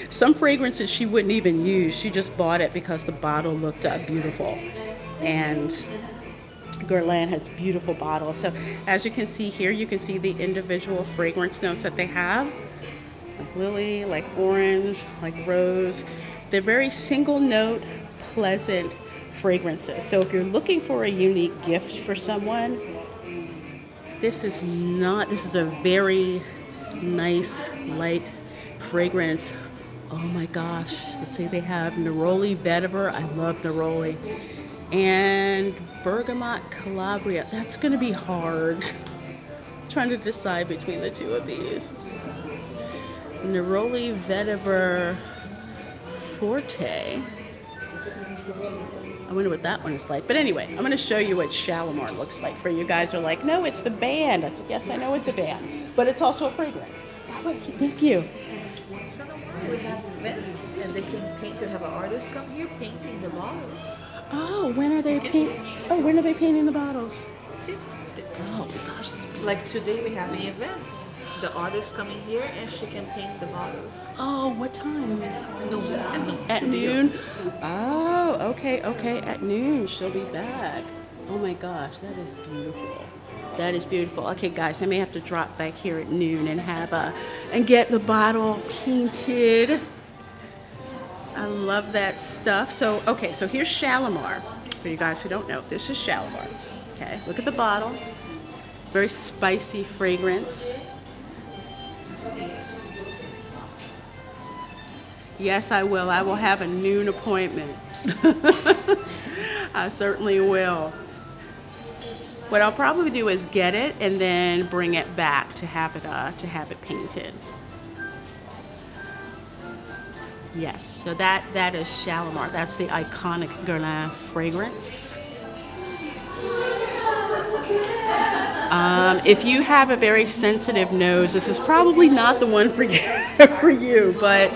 Some fragrances she wouldn't even use. She just bought it because the bottle looked beautiful. And Guerlain has beautiful bottles. So as you can see here, you can see the individual fragrance notes that they have. Like lily, like orange, like rose. They're very single note, pleasant fragrances. So if you're looking for a unique gift for someone, this is a very nice, light fragrance. Oh my gosh. Let's say they have Neroli Vetiver. I love Neroli. And Bergamot Calabria. That's going to be hard. Trying to decide between the two of these. Neroli Vetiver Forte. I wonder what that one is like. But anyway, I'm going to show you what Shalimar looks like. For you guys are like, no, it's the band. I said, yes, I know it's a band. But it's also a fragrance. Oh, thank you. We have events, and they can paint. To have an artist come here painting the bottles. Oh, when are they painting the bottles? See? Oh my gosh, it's beautiful. Like today we have the events. The artist coming here and she can paint the bottles. Oh, what time? Noon. At noon? Oh, okay, at noon she'll be back. Oh my gosh, that is beautiful. That is beautiful. Okay, guys, I may have to drop back here at noon and and get the bottle painted. I love that stuff. So, okay, so here's Shalimar. For you guys who don't know, this is Shalimar. Okay, look at the bottle. Very spicy fragrance. Yes, I will. I will have a noon appointment. I certainly will. What I'll probably do is get it and then bring it back to have it painted. Yes, so that is Shalimar. That's the iconic Guerlain fragrance. If you have a very sensitive nose, this is probably not the one for you, but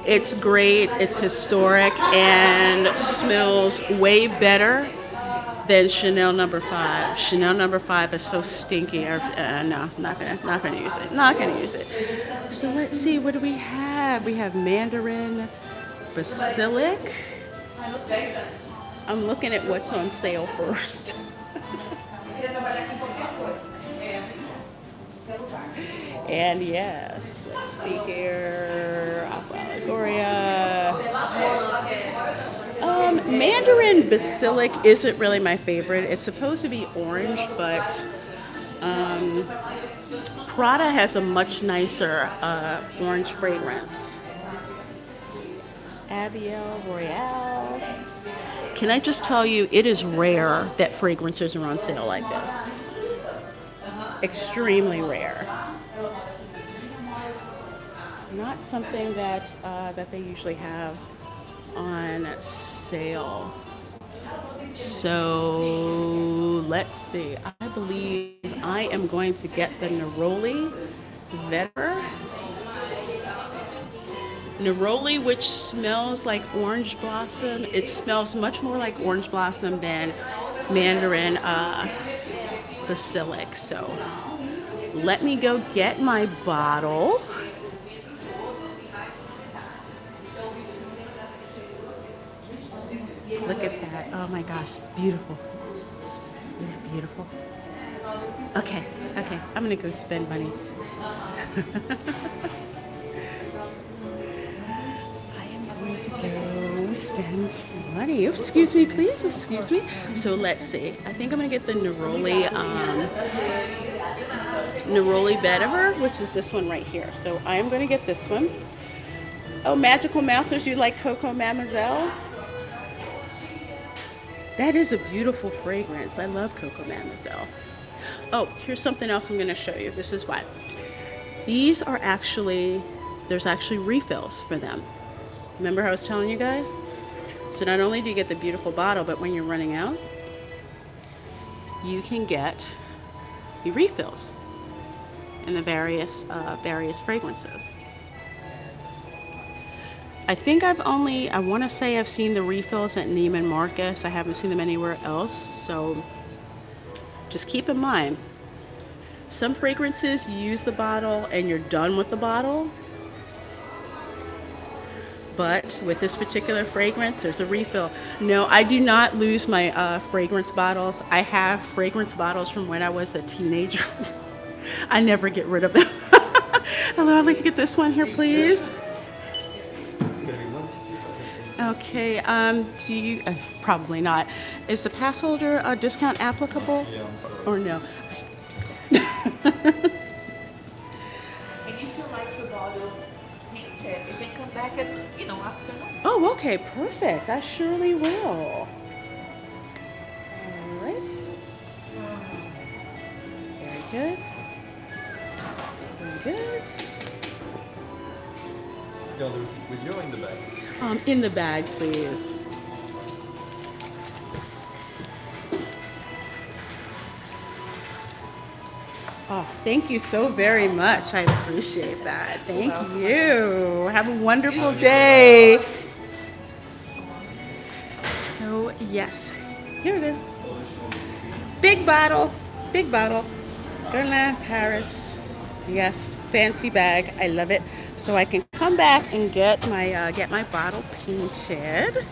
it's great, it's historic, and smells way better than Chanel No. 5. Chanel No. 5 is so stinky. No, not gonna use it. Not gonna use it. So let's see, what do we have? We have Mandarin Basilic. I'm looking at what's on sale first. And yes, let's see here. Aqua Allegoria. Mandarin Basilic isn't really my favorite. It's supposed to be orange, but Prada has a much nicer orange fragrance. Abiel Royale. Can I just tell you, it is rare that fragrances are on sale like this. Extremely rare. Not something that they usually have on sale. So let's see. I believe I am going to get the Neroli vetiver. Neroli, which smells like orange blossom. It smells much more like orange blossom than mandarin basilic. So let me go get my bottle. Look at that. Oh my gosh, it's beautiful. Isn't that beautiful? Okay, okay, I'm gonna go spend money. I am going to go spend money. Excuse me, please, excuse me. So let's see. I think I'm gonna get the Neroli vetiver, which is this one right here. So I am gonna get this one. Oh, Magical Mousers, you like Coco Mademoiselle? That is a beautiful fragrance. I love Coco Mademoiselle. Oh, here's something else I'm going to show you. This is why. These are actually, there's actually refills for them. Remember how I was telling you guys? So not only do you get the beautiful bottle, but when you're running out, you can get the refills in the various fragrances. I think I want to say I've seen the refills at Neiman Marcus. I haven't seen them anywhere else. So just keep in mind, some fragrances you use the bottle and you're done with the bottle. But with this particular fragrance, there's a refill. No, I do not lose my fragrance bottles. I have fragrance bottles from when I was a teenager. I never get rid of them. Hello, I'd like to get this one here, please. Okay, do you, probably not. Is the pass holder discount applicable? Yeah, I'm sorry. Or no? And if you like your bottle painted, you can come back and, afternoon. Oh, okay, perfect. I surely will. All right. Very good. Very good. Go with you in the bag. In the bag, please. Oh, thank you so very much. I appreciate that. Thank you. Have a wonderful day. So, yes, here it is. Big bottle, big bottle. Guerlain, Paris. Yes, fancy bag. I love it. So I can come back and get my bottle painted.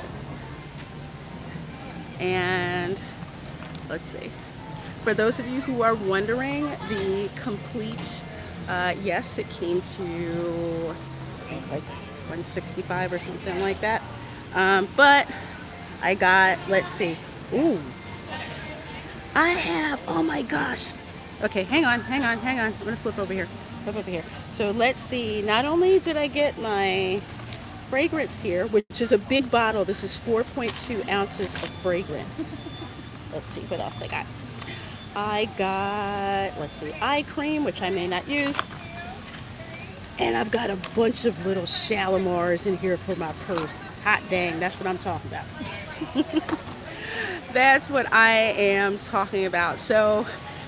And let's see. For those of you who are wondering, the complete, yes, it came to I think like $165 or something like that. But I got, let's see. Ooh, I have. Oh my gosh. Okay, hang on. I'm gonna flip over here. So let's see. Not only did I get my fragrance here, which is a big bottle. This is 4.2 ounces of fragrance. Let's see what else I got. I got, let's see, eye cream, which I may not use. And I've got a bunch of little Shalimars in here for my purse. Hot dang, that's what I'm talking about. That's what I am talking about. So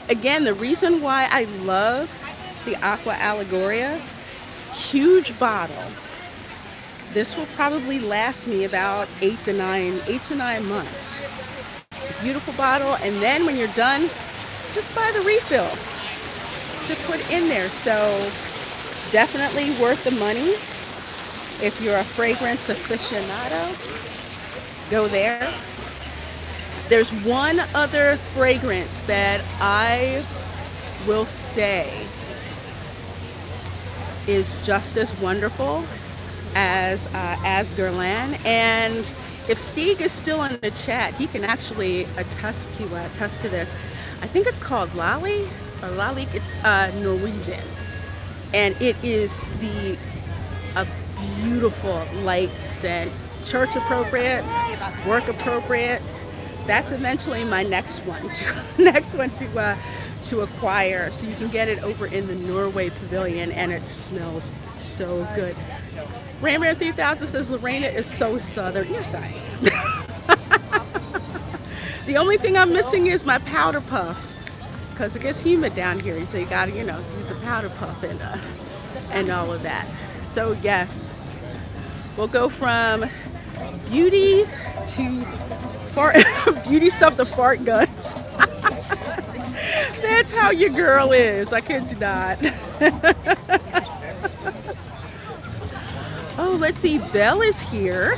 again, the reason why I love the Aqua Allegoria, huge bottle. This will probably last me about 8 to 9 months. Beautiful bottle, and then when you're done, just buy the refill to put in there. So definitely worth the money. If you're a fragrance aficionado, go there. There's one other fragrance that I will say is just as wonderful as Guerlain. And if Stieg is still in the chat, he can actually attest to this. I think it's called Lali or Lali. It's Norwegian, and it is a beautiful light scent, church appropriate, work appropriate. That's eventually my next one to acquire. So you can get it over in the Norway Pavilion, and it smells so good. Raymer 3000 says Reina is so southern. Yes, I am. The only thing I'm missing is my powder puff. because it gets humid down here. So you got to, use a powder puff and all of that. So yes, we'll go from beauties to fart, beauty stuff to fart guns. That's how your girl is. I kid you not. Oh, let's see. Belle is here.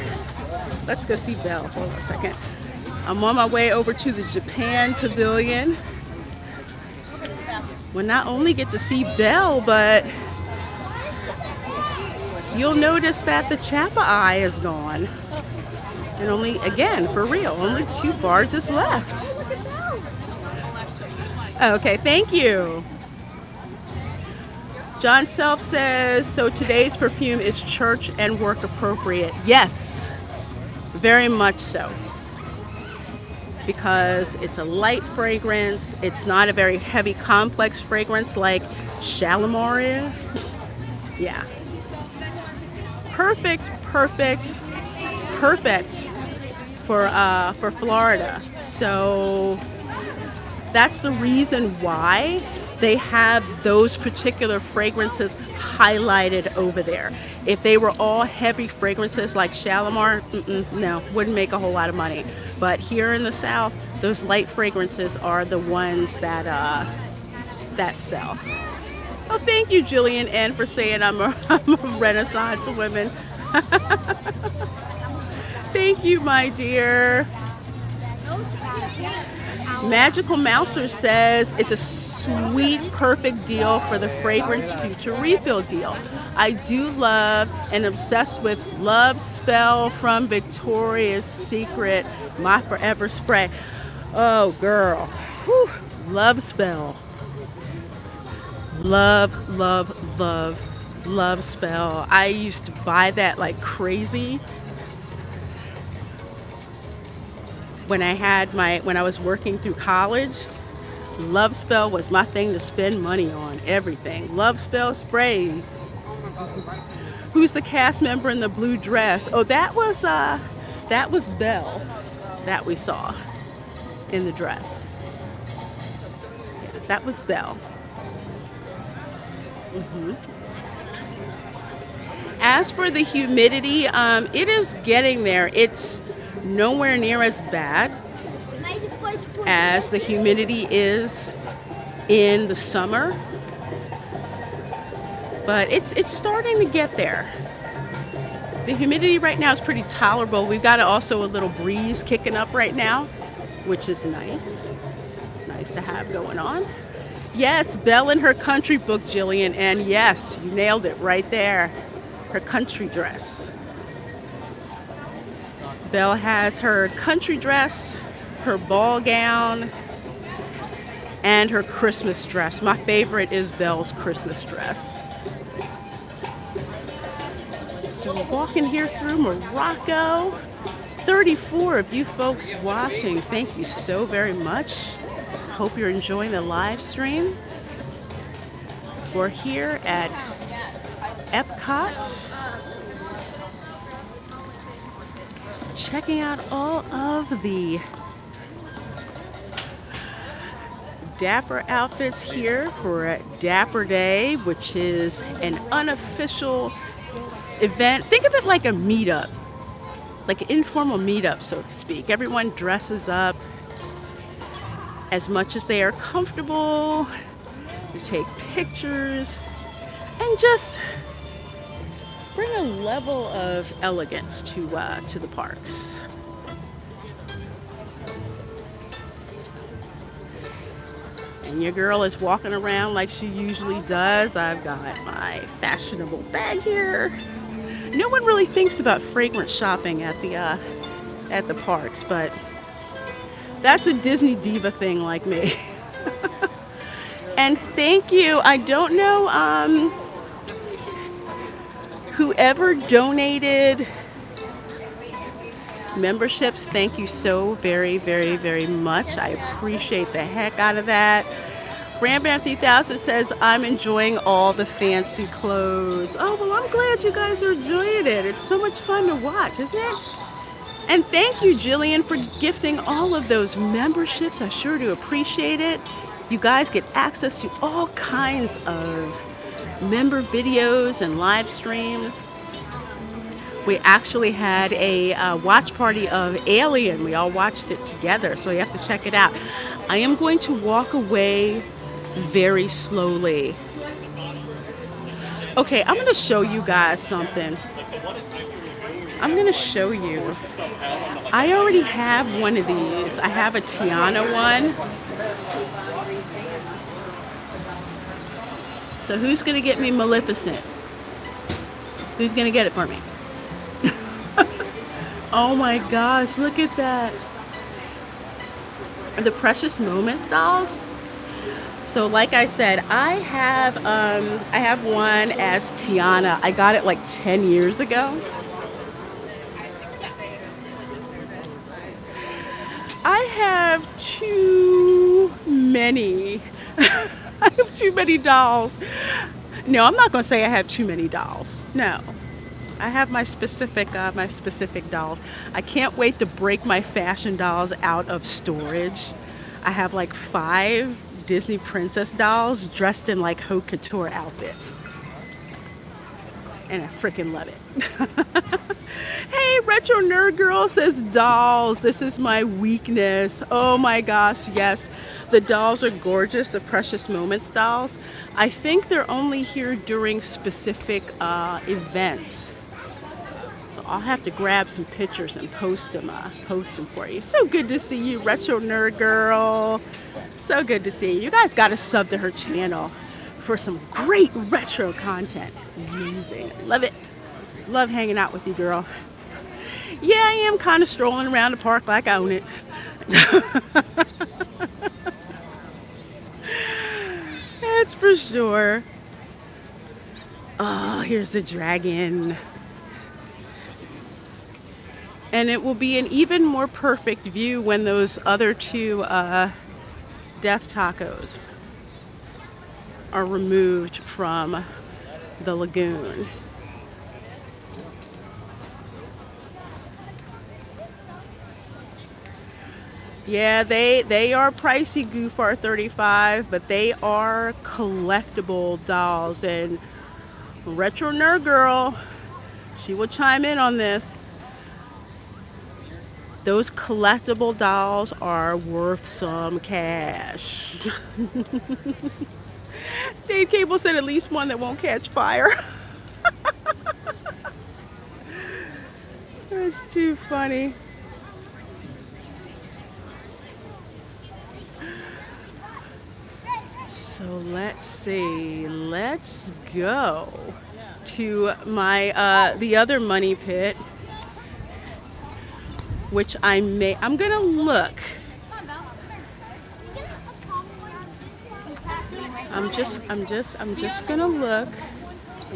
Let's go see Belle. Hold on a second. I'm on my way over to the Japan Pavilion. We'll not only get to see Belle, but you'll notice that the Chapa Eye is gone. And only, again, for real, only 2 barges left. Okay, thank you. John Self says, so today's perfume is church and work appropriate. Yes, very much so. Because it's a light fragrance. It's not a very heavy, complex fragrance like Shalimar is. Yeah. Perfect for Florida. So that's the reason why they have those particular fragrances highlighted over there. If they were all heavy fragrances like Shalimar, no, wouldn't make a whole lot of money. But here in the South, those light fragrances are the ones that sell. Oh, thank you, Jillian N, for saying I'm a Renaissance woman. Thank you, my dear. Magical Mouser says it's a sweet, perfect deal for the Fragrance Future refill deal. I do love and obsessed with Love Spell from Victoria's Secret, my forever spray. Oh, girl. Whew. Love Spell. Love Spell. I used to buy that like crazy. When I was working through college, Love Spell was my thing to spend money on. Everything. Love Spell spray. Who's the cast member in the blue dress? Oh, that was Belle that we saw in the dress. Yeah, that was Belle. As for the humidity, it is getting there. It's nowhere near as bad as the humidity is in the summer, but it's starting to get there. The humidity right now is pretty tolerable. We've got also a little breeze kicking up right now, which is nice to have going on. Yes, Belle in her country book, Jillian, and yes, you nailed it right there. Her country dress. Belle has her country dress, her ball gown, and her Christmas dress. My favorite is Belle's Christmas dress. So we're walking here through Morocco. 34 of you folks watching. Thank you so very much. Hope you're enjoying the live stream. We're here at Epcot, checking out all of the Dapper outfits here for Dapper Day, which is an unofficial event. Think of it like a meetup, like an informal meetup, so to speak. Everyone dresses up as much as they are comfortable to take pictures and just bring a level of elegance to the parks. And your girl is walking around like she usually does. I've got my fashionable bag here. No one really thinks about fragrance shopping at the parks, but that's a Disney diva thing like me. And thank you. I don't know whoever donated memberships, thank you so very, very, very much. I appreciate the heck out of that. Rambam 3000 says, I'm enjoying all the fancy clothes. Oh, well, I'm glad you guys are enjoying it. It's so much fun to watch, isn't it? And thank you, Jillian, for gifting all of those memberships. I sure do appreciate it. you guys get access to all kinds of member videos and live streams. We actually had a watch party of Alien. We all watched it together, so you have to check it out. I am going to walk away very slowly. Okay, I'm going to show you guys something. I'm going to show you. I already have one of these. I have a Tiana one. So who's going to get me Maleficent? Who's going to get it for me? Oh my gosh, look at that. The Precious Moments dolls. So like I said, I have one as Tiana. I got it like 10 years ago. I have too many. I have too many dolls. No, I'm not going to say I have too many dolls. No. I have my specific dolls. I can't wait to break my fashion dolls out of storage. I have like 5 Disney princess dolls dressed in like haute couture outfits. And I freaking love it. Hey, Retro Nerd Girl says dolls. This is my weakness. Oh my gosh, yes. The dolls are gorgeous, the Precious Moments dolls. I think they're only here during specific events. So I'll have to grab some pictures and post them for you. So good to see you, Retro Nerd Girl. So good to see you. You guys got to sub to her channel for some great retro content. It's amazing. Love it. Love hanging out with you, girl. Yeah, I am kind of strolling around the park like I own it. That's for sure. Oh, here's the dragon. And it will be an even more perfect view when those other 2 death tacos are removed from the lagoon. Yeah, they are pricey, Goofar 35, but they are collectible dolls. And Retro Nerd Girl, she will chime in on this. Those collectible dolls are worth some cash. Dave Cable said at least one that won't catch fire. That's too funny. So let's see. Let's go to my the other money pit, which I'm gonna look. I'm just gonna look.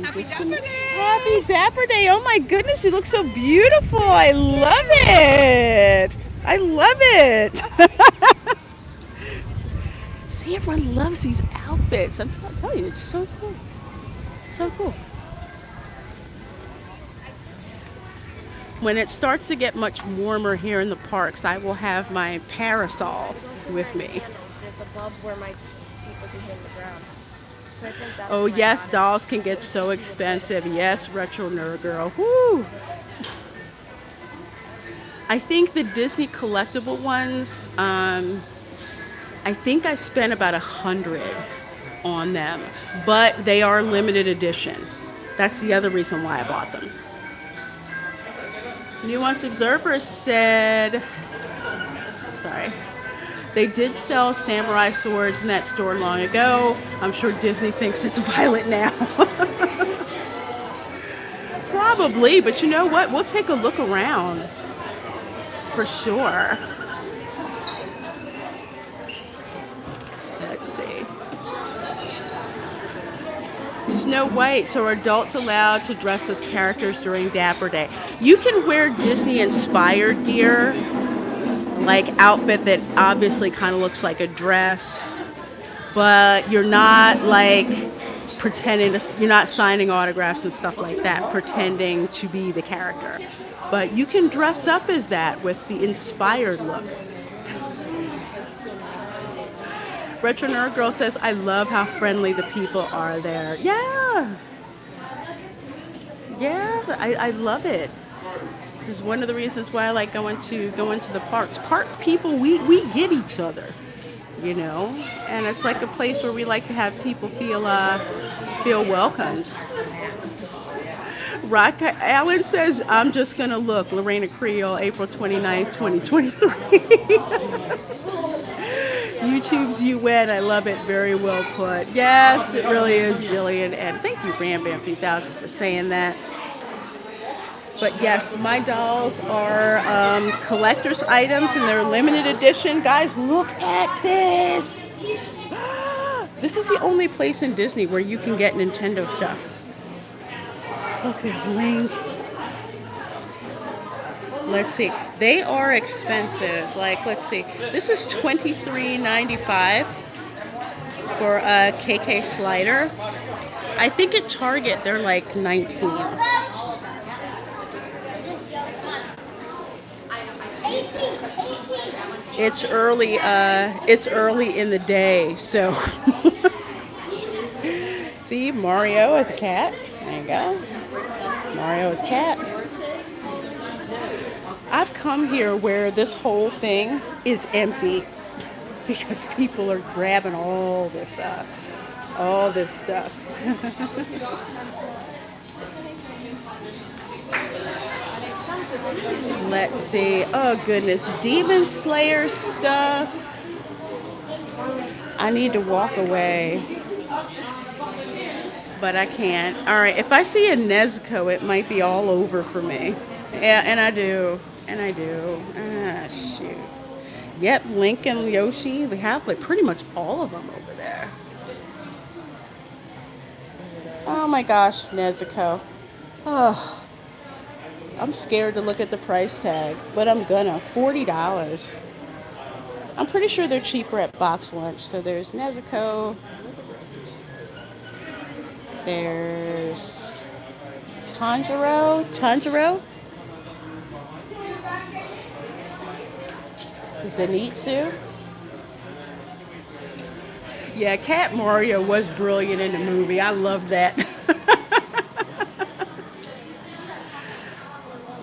Happy Dapper Day! Oh my goodness, you look so beautiful. I love it. I love it. See, everyone loves these outfits. I'm telling you, it's so cool. So cool. When it starts to get much warmer here in the parks, I will have my parasol with me. It's above where my feet would be hitting the ground. So I think that's Oh yes, dolls can get so expensive. Yes, Retro Nerd Girl. Woo! I think the Disney collectible ones, I think I spent about $100 on them, but they are limited edition. That's the other reason why I bought them. Nuance Observer said, sorry, they did sell samurai swords in that store long ago. I'm sure Disney thinks it's violent now. Probably, but you know what? We'll take a look around for sure. Let's see. Snow White, so are adults allowed to dress as characters during Dapper Day? You can wear Disney inspired gear, like outfit that obviously kind of looks like a dress, but you're not like pretending to, you're not signing autographs and stuff like that, pretending to be the character. But you can dress up as that with the inspired look. Retro Nerd Girl says, I love how friendly the people are there. Yeah. Yeah, I love it. This is one of the reasons why I like going to the parks. Park people, we get each other, you know, and it's like a place where we like to have people feel welcomed. Rock Allen says, I'm just gonna look. Lorena Creole, April 29th, 2023. YouTube's UN, I love it. Very well put. Yes, it really is, Jillian. And thank you, Ram Bam 3000, for saying that. But yes, my dolls are collector's items and they're limited edition. Guys, look at this. This is the only place in Disney where you can get Nintendo stuff. Look, there's Link. Let's see. They are expensive. Like, let's see. This is $23.95 for a KK slider. I think at Target they're like $19. It's early in the day, so see, Mario as a cat. There you go. Mario as a cat. I've come here where this whole thing is empty because people are grabbing all this stuff. Let's see. Oh goodness, Demon Slayer stuff. I need to walk away, but I can't. All right, if I see a Nezuko, it might be all over for me. Yeah, and I do. Ah, shoot. Yep, Link and Yoshi. We have like pretty much all of them over there. Oh my gosh, Nezuko. Oh. I'm scared to look at the price tag, but I'm gonna. $40. I'm pretty sure they're cheaper at Box Lunch. So there's Nezuko. There's Tanjiro. Zenitsu. Yeah, Cat Mario was brilliant in the movie. I love that.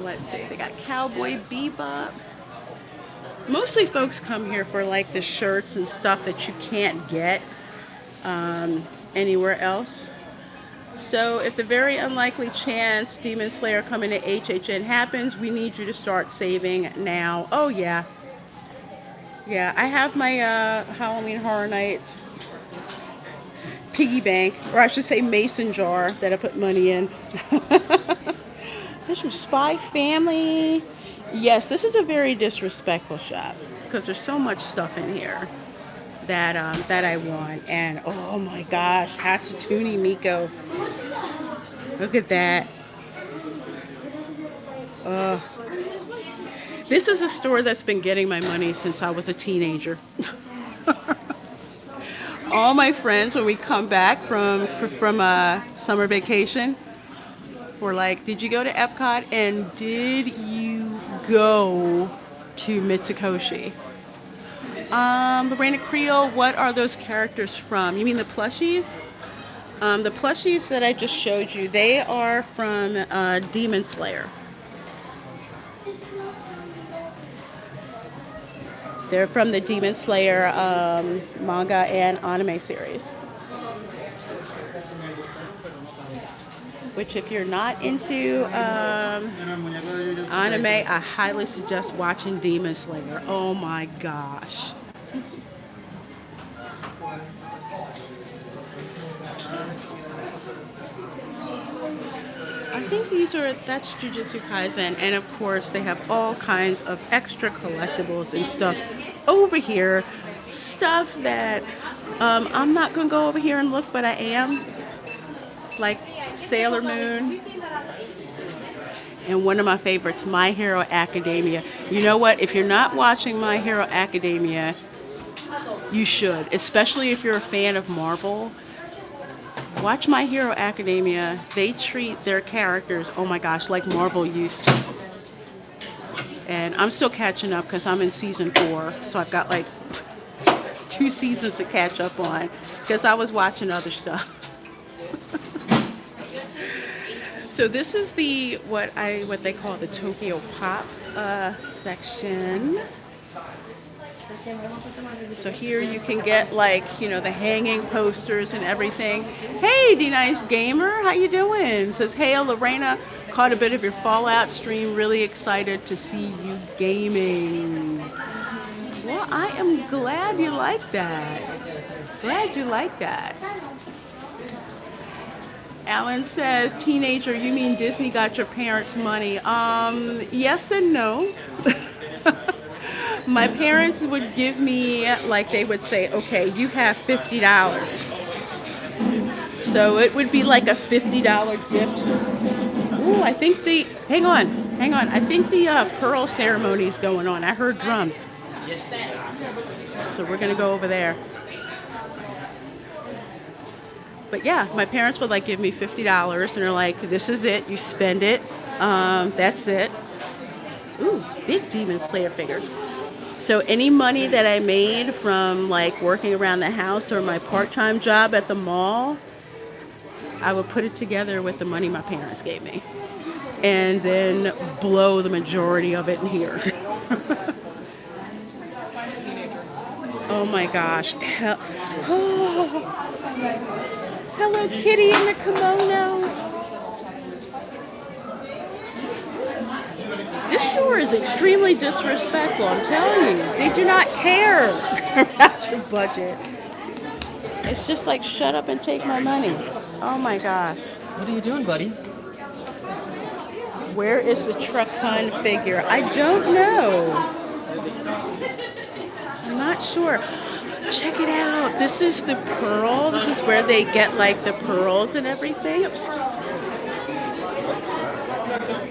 Let's see, they got Cowboy Bebop. Mostly folks come here for like the shirts and stuff that you can't get anywhere else. So if the very unlikely chance Demon Slayer coming to HHN happens, we need you to start saving now. Oh yeah. Yeah, I have my Halloween Horror Nights piggy bank, or I should say mason jar that I put money in. There's your Spy Family. Yes, this is a very disrespectful shop because there's so much stuff in here that I want. And oh my gosh, Hatsune Miku. Look at that. Ugh. This is a store that's been getting my money since I was a teenager. All my friends, when we come back from summer vacation, were like, did you go to Epcot and did you go to Mitsukoshi? Reina Creole, what are those characters from? You mean the plushies? The plushies that I just showed you, they are from Demon Slayer. They're from the Demon Slayer manga and anime series. Which, if you're not into anime, I highly suggest watching Demon Slayer. Oh my gosh. I think that's Jujutsu Kaisen, and of course they have all kinds of extra collectibles and stuff over here. Stuff that I'm not going to go over here and look, but I am. Like Sailor Moon. And one of my favorites, My Hero Academia. You know what? If you're not watching My Hero Academia, you should. Especially if you're a fan of Marvel. Watch My Hero Academia. They treat their characters, oh my gosh, like Marvel used to. And I'm still catching up because I'm in season 4. So I've got like 2 seasons to catch up on because I was watching other stuff. So this is the what they call the Tokyo Pop section. So here you can get like, you know, the hanging posters and everything. Hey, D-Nice Gamer, how you doing? Says, hey, Reina, caught a bit of your Fallout stream. Really excited to see you gaming. Well, I am glad you like that. Glad you like that. Alan says, teenager, you mean Disney got your parents' money? Yes and no. My parents would give me, like they would say, okay, you have $50. So it would be like a $50 gift. Ooh, I think hang on. I think the pearl ceremony is going on. I heard drums. So we're gonna go over there. But yeah, my parents would like give me $50 and they're like, this is it, you spend it, that's it. Ooh, big Demon Slayer figures. So any money that I made from like working around the house or my part-time job at the mall, I would put it together with the money my parents gave me and then blow the majority of it in here. Oh my gosh. Hello Kitty in the kimono. This shore is extremely disrespectful, I'm telling you. They do not care about your budget. It's just like, shut up and take my money. Oh my gosh. What are you doing, buddy? Where is the Truck Hun figure? I don't know. I'm not sure. Check it out. This is the pearl. This is where they get like the pearls and everything. Excuse me.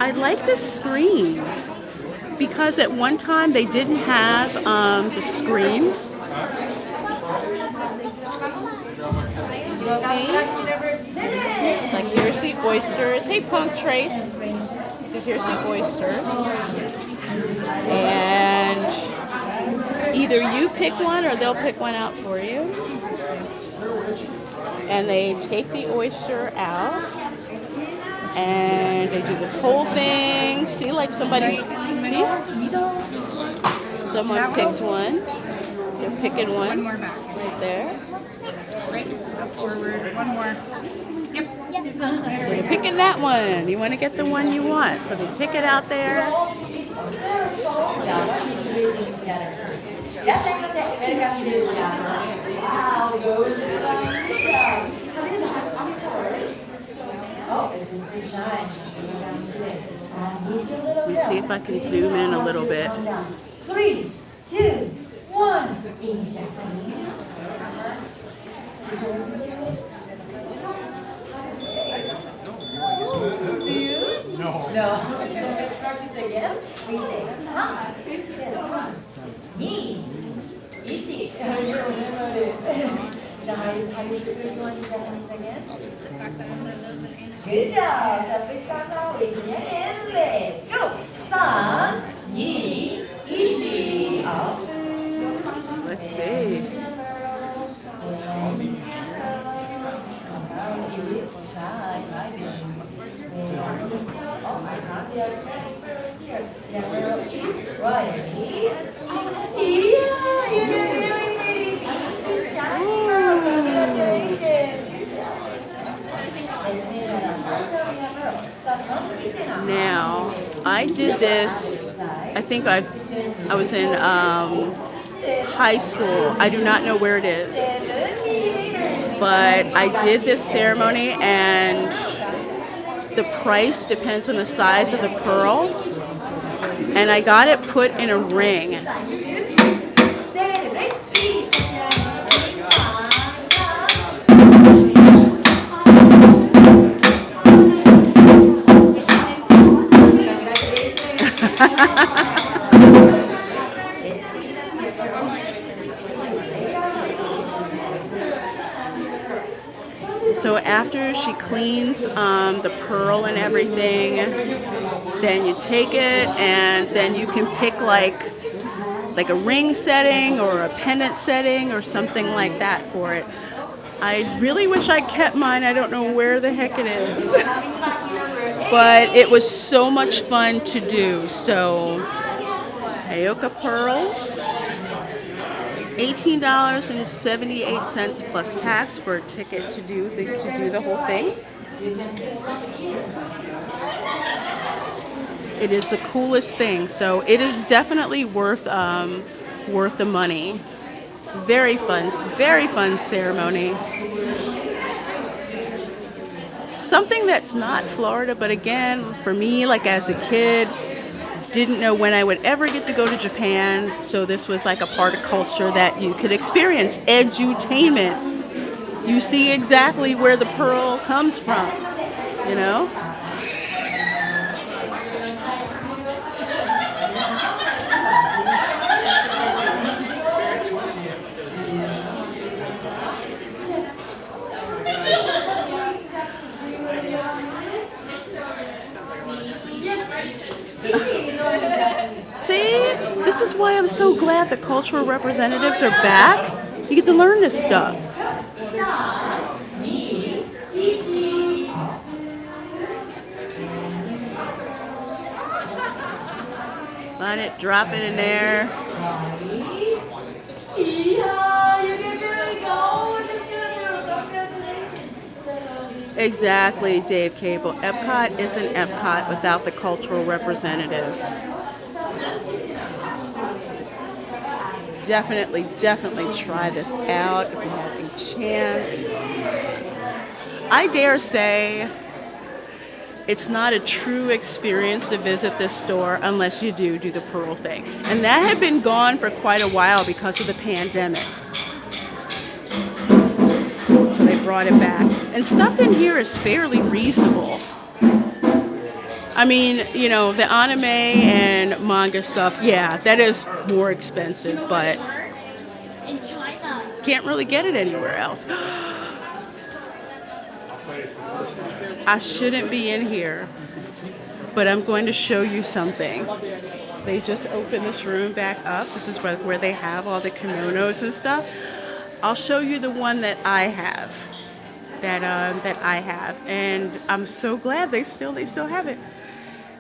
I like the screen because at one time they didn't have the screen. You see? Like here's the oysters. Hey, Punk Trace. So here's the oysters. And either you pick one or they'll pick one out for you. And they take the oyster out. And they do this whole thing. See, like somebody's, see? Someone picked one. They're picking one right there. Right, go forward, one more. Yep. So you're picking that one. You want to get the one you want. So they pick it out there. Let me see if I can zoom in a little bit. 3, 2, 1. In Japanese. No. No. Let's practice again. We say 3, 2, 1. So how you say which one in Japanese again? Good job. So please start now with your hands. Let's go. 3, 2, 1. Up. Let's see. Now, I did this, I think I was in high school. I do not know where it is. But I did this ceremony and the price depends on the size of the pearl. And I got it put in a ring. So after she cleans the pearl and everything, then you take it and then you can pick like like a ring setting or a pendant setting or something like that for it. I really wish I kept mine. I don't know where the heck it is. But it was so much fun to do. So, Taiko pearls, $18.78 plus tax for a ticket to do the whole thing. It is the coolest thing. So it is definitely worth the money. Very fun ceremony. Something that's not Florida, but again, for me, like as a kid, didn't know when I would ever get to go to Japan, so this was like a part of culture that you could experience. Edutainment. You see exactly where the pearl comes from, you know? See, this is why I'm so glad the cultural representatives are back. You get to learn this stuff. Let it drop it in there. Exactly, Dave Cable. Epcot isn't Epcot without the cultural representatives. Definitely try this out if you have a chance. I dare say it's not a true experience to visit this store unless you do the pearl thing. And that had been gone for quite a while because of the pandemic. So they brought it back. And stuff in here is fairly reasonable. I mean, you know, the anime and manga stuff, yeah, that is more expensive, but In China. can't really get it anywhere else. I shouldn't be in here, but I'm going to show you something. They just opened this room back up. This is where they have all the kimonos and stuff. I'll show you the one that I have. That I have, and I'm so glad they still have it.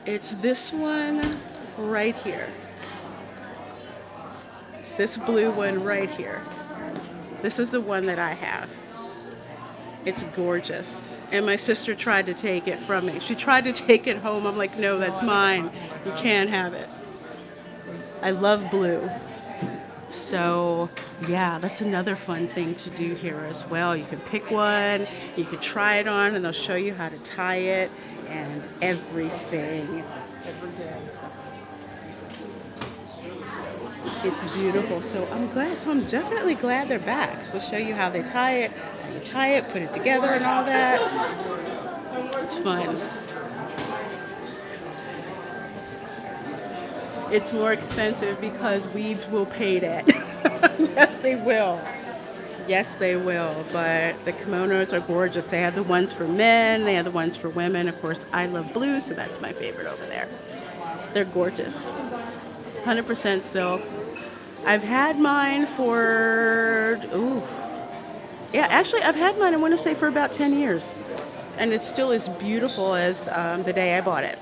It's this one right here. This blue one right here. This is the one that I have. It's gorgeous. And my sister tried to take it from me. She tried to take it home. I'm like, no, that's mine. You can't have it. I love blue. So, yeah, that's another fun thing to do here as well. You can pick one, you can try it on, and they'll show you how to tie it and everything. Every day. It's beautiful. So I'm definitely glad they're back. So they'll show you how they tie it, put it together and all that. It's fun. It's more expensive because weaves will pay that. Yes, they will. Yes, they will. But the kimonos are gorgeous. They have the ones for men. They have the ones for women. Of course, I love blue, so that's my favorite over there. They're gorgeous. 100% silk. I've had mine for, actually, I've had mine, I want to say, for about 10 years. And it's still as beautiful as the day I bought it.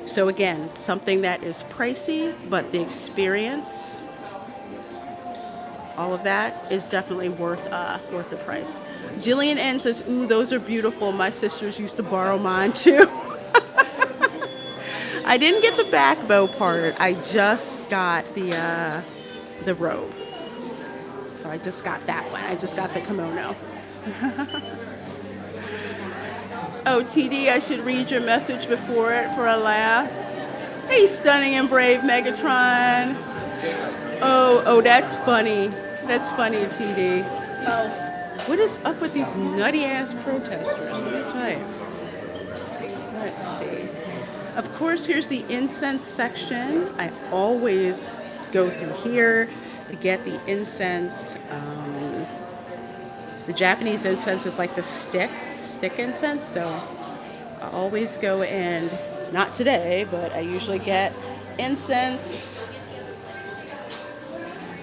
So again, something that is pricey, but the experience, all of that is definitely worth the price. Jillian N says, ooh, those are beautiful. My sisters used to borrow mine too. I didn't get the back bow part. I just got the robe. So I just got that one. I just got the kimono. Oh, TD, I should read your message before it for a laugh. Hey, stunning and brave Megatron. Oh, that's funny. That's funny, TD. Oh, what is up with these nutty-ass protesters? Let me tell you. Let's see. Of course, here's the incense section. I always go through here to get the incense. The Japanese incense is like the stick incense, so I always go in, not today, but I usually get incense.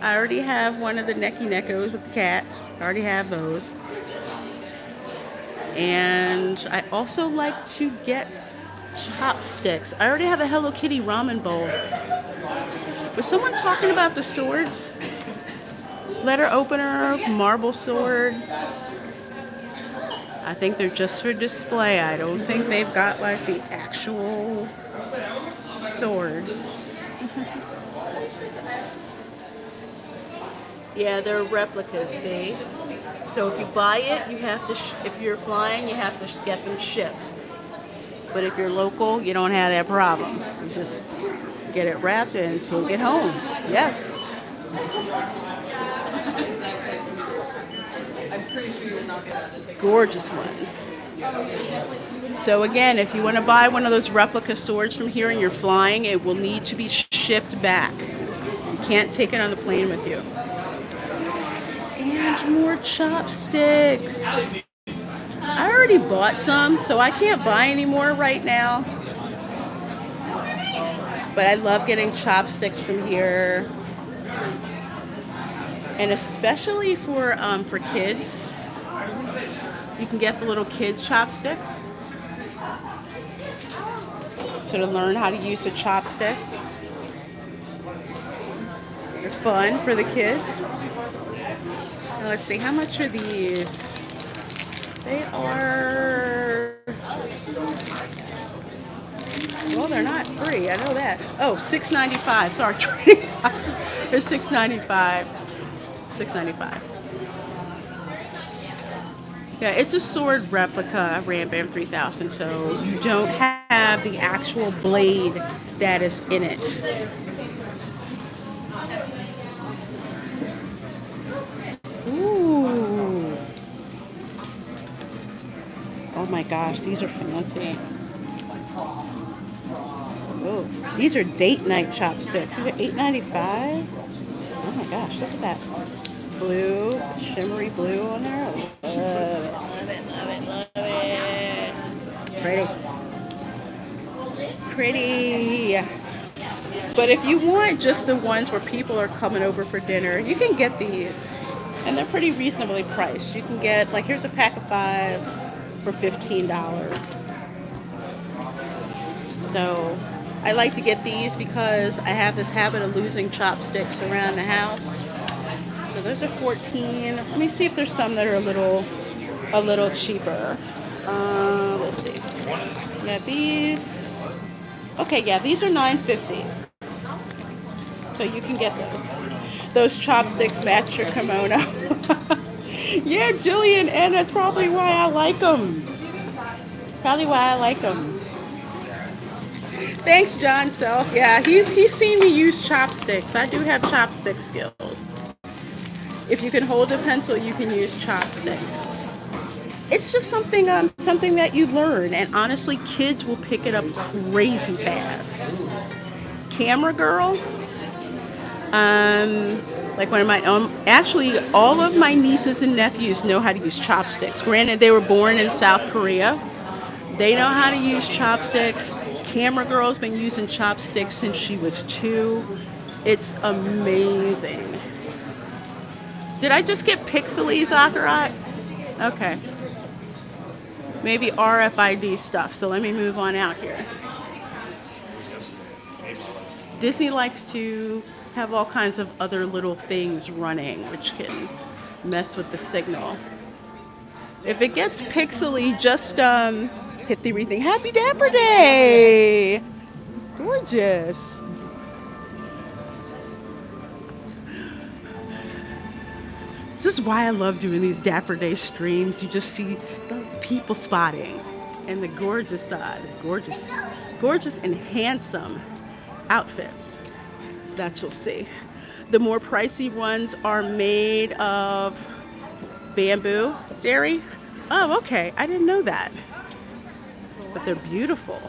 I already have one of the necky neckos with the cats. I already have those. And I also like to get chopsticks. I already have a Hello Kitty ramen bowl. Was someone talking about the swords? Letter opener, marble sword. I think they're just for display. I don't think they've got like the actual sword. Yeah, they're replicas, see? So if you buy it, you have to, if you're flying, you have to get them shipped. But if you're local, you don't have that problem. You just get it wrapped and take it home. Yes. Gorgeous ones. So again, if you want to buy one of those replica swords from here and you're flying, it will need to be shipped back. You can't take it on the plane with you. And more chopsticks. I already bought some, so I can't buy any more right now. But I love getting chopsticks from here. And especially for kids. You can get the little kid chopsticks. So to learn how to use the chopsticks. They're fun for the kids. Now let's see, how much are these? They are, well, they're not free, I know that. Oh, $6.95, sorry, trading stops. They're $6.95. $6.95. Yeah, it's a sword replica Ram Bam 3000, so you don't have the actual blade that is in it. Ooh. Oh my gosh, these are fancy. Oh, these are date night chopsticks. These are $8.95. Oh my gosh, look at that. Blue, shimmery blue on there. Love it, love it, love it, love it. Pretty. Pretty. But if you want just the ones where people are coming over for dinner, you can get these. And they're pretty reasonably priced. You can get, like, here's a pack of 5 for $15. So I like to get these because I have this habit of losing chopsticks around the house. So those are $14. Let me see if there's some that are a little cheaper. Let's see. Yeah, these. Okay, yeah, these are $9.50. So you can get those. Those chopsticks match your kimono. Yeah, Jillian, and that's probably why I like them. Probably why I like them. Thanks, John Self. Yeah, he's seen me use chopsticks. I do have chopstick skills. If you can hold a pencil, you can use chopsticks. It's just something that you learn, and honestly, kids will pick it up crazy fast. Camera girl. Like one of my actually all of my nieces and nephews know how to use chopsticks. Granted, they were born in South Korea. They know how to use chopsticks. Camera girl's been using chopsticks since she was 2. It's amazing. Did I just get pixely, Zachariah? Okay. Maybe RFID stuff. So let me move on out here. Disney likes to have all kinds of other little things running, which can mess with the signal. If it gets pixely, just hit the rethink. Happy Dapper Day! Gorgeous. This is why I love doing these Dapper Day streams. You just see the people spotting and the gorgeous side, gorgeous and handsome outfits that you'll see. The more pricey ones are made of bamboo dairy. Oh, okay. I didn't know that. But they're beautiful.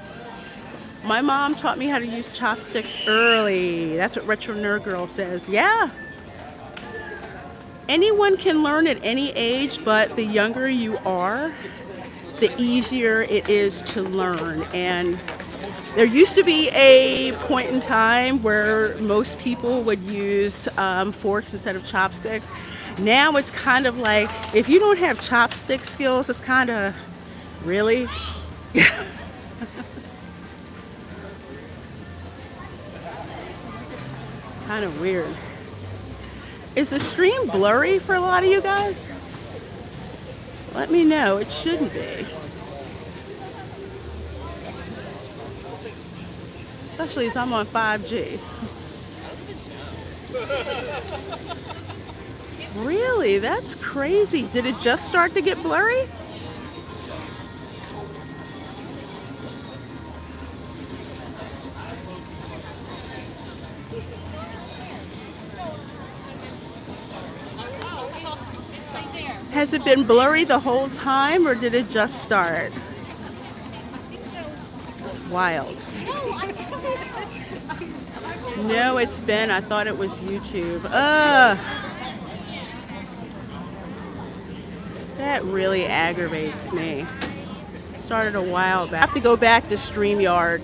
My mom taught me how to use chopsticks early. That's what Retro Nerd Girl says. Yeah. Anyone can learn at any age, but the younger you are, the easier it is to learn. And There used to be a point in time where most people would use forks instead of chopsticks. Now it's kind of like, if you don't have chopstick skills, it's kind of, really? Kind of weird. Is the stream blurry for a lot of you guys? Let me know. It shouldn't be. Especially as I'm on 5G. Really? That's crazy. Did it just start to get blurry? Has it been blurry the whole time, or did it just start? It's wild. No, it's been. I thought it was YouTube. That really aggravates me. Started a while back. I have to go back to StreamYard.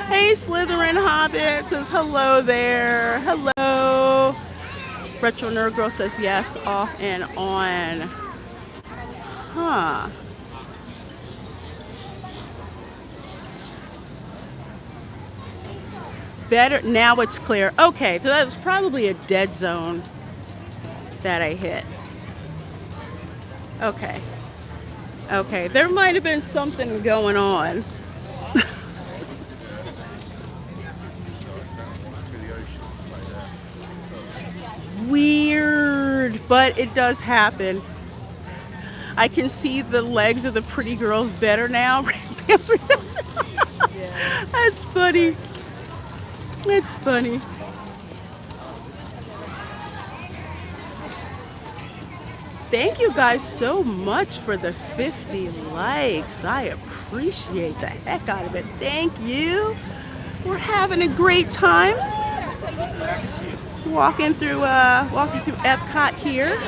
Hey, Slytherin Hobbit says hello there. Hello. Retro Nerd Girl says yes, off and on. Huh. Better, now it's clear. Okay, so that was probably a dead zone that I hit. Okay. Okay, there might have been something going on. Weird, but it does happen. I can see the legs of the pretty girls better now. That's funny. It's funny. Thank you guys so much for the 50 likes. I appreciate the heck out of it. Thank you. We're having a great time. Walking through Epcot here.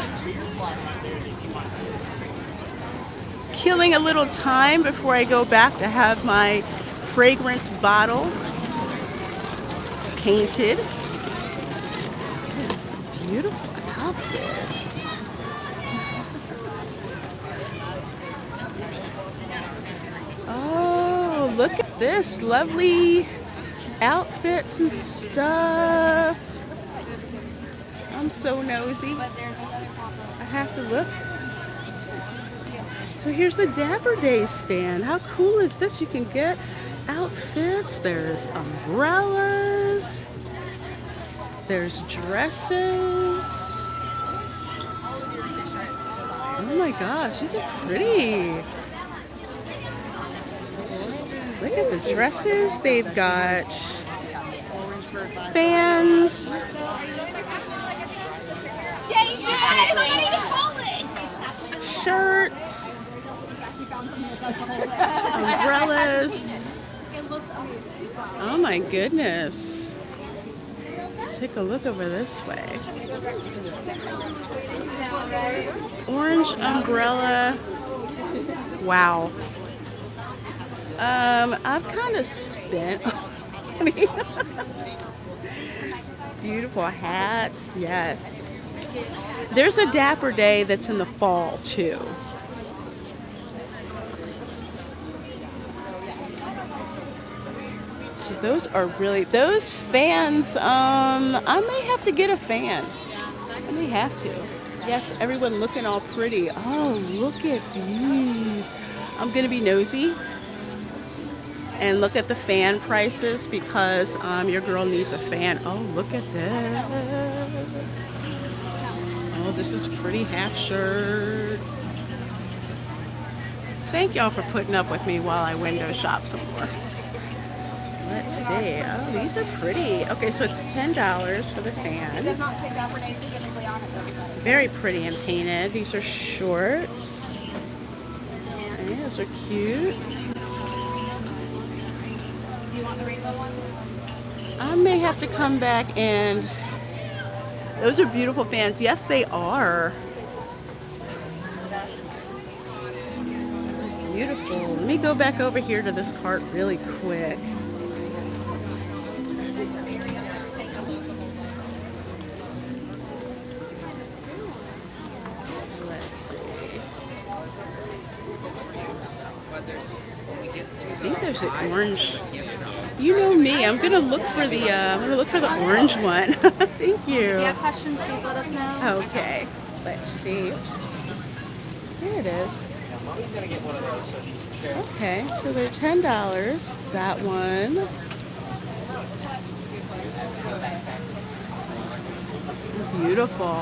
Killing a little time before I go back to have my fragrance bottle painted. Beautiful outfits. Oh, look at this. Lovely outfits and stuff. I'm so nosy. I have to look. So here's the Dapper Days stand. How cool is this? You can get outfits. There's umbrellas. There's dresses. Oh my gosh, these are pretty. Look at the dresses. They've got fans. Shirts. Umbrellas. Oh my goodness. Let's take a look over this way. Orange umbrella. Wow. I've kind of spent money. Beautiful hats, yes. There's a Dapper Day that's in the fall too. So those are really, those fans, I may have to get a fan. I may have to. Yes, everyone looking all pretty. Oh, look at these. I'm gonna be nosy and look at the fan prices because your girl needs a fan. Oh, look at that. Oh, this is a pretty half shirt. Thank y'all for putting up with me while I window shop some more. Let's see. Oh, these are pretty. Okay, so it's $10 for the fan. It does not say Dapper Days specifically on it though. Very pretty and painted. These are shorts. Okay, those are cute. Do you want the rainbow one? I may have to come back and... Those are beautiful fans. Yes, they are. beautiful. Let me go back over here to this cart really quick. Let's see. I think there's an orange. You know me. I'm gonna look for the orange one. Thank you. If you have questions, please let us know. Okay. Let's see. Oops. There it is. Okay, so they're $10. That one. Beautiful.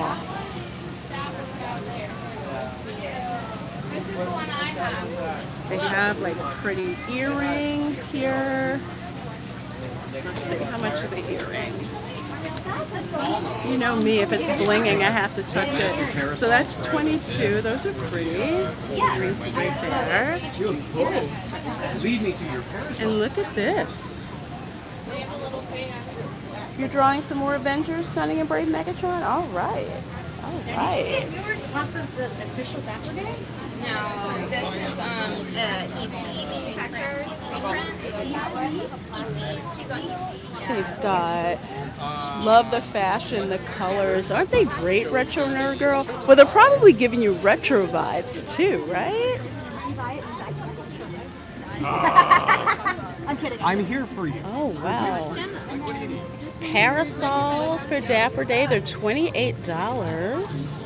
This is the one I have. They have like pretty earrings here. Let's see, how much are the earrings? You know me, if it's blinging, I have to touch it. So that's 22. Those are pretty. Earrings right there. Lead me to your parents. And look at this. You're drawing some more Avengers, Stunning and Brave Megatron? All right. All right. This is the official Dapper Day? No, this is ET manufacturers. ET. She's on ET. They've got love the fashion, the colors. Aren't they great, Retro Nerd Girl? Well, they're probably giving you retro vibes too, right? I'm kidding. I'm here for you. Oh, wow. Parasols for Dapper Day, they're $28.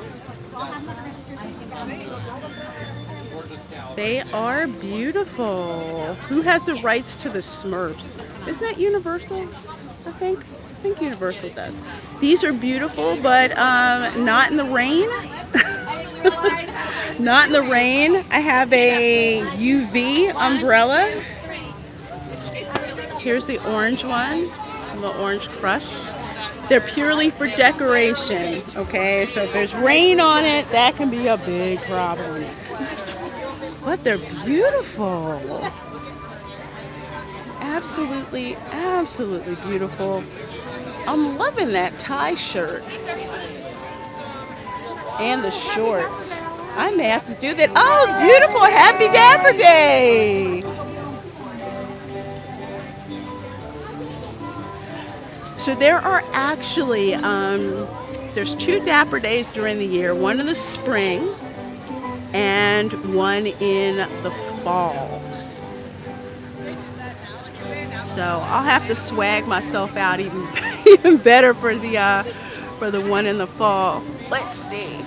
They are beautiful. Who has the rights to the Smurfs? Isn't that Universal? I think Universal does. These are beautiful, but not in the rain. Not in the rain. I have a UV umbrella. Here's the orange one, the orange crush. They're purely for decoration, okay? So if there's rain on it, that can be a big problem. But they're beautiful. Absolutely, absolutely beautiful. I'm loving that tie shirt. And the shorts. I may have to do that. Oh, beautiful. Happy Dapper Day. So there are actually, there's 2 Dapper Days during the year. One in the spring and one in the fall. So I'll have to swag myself out even better for the one in the fall. Let's see.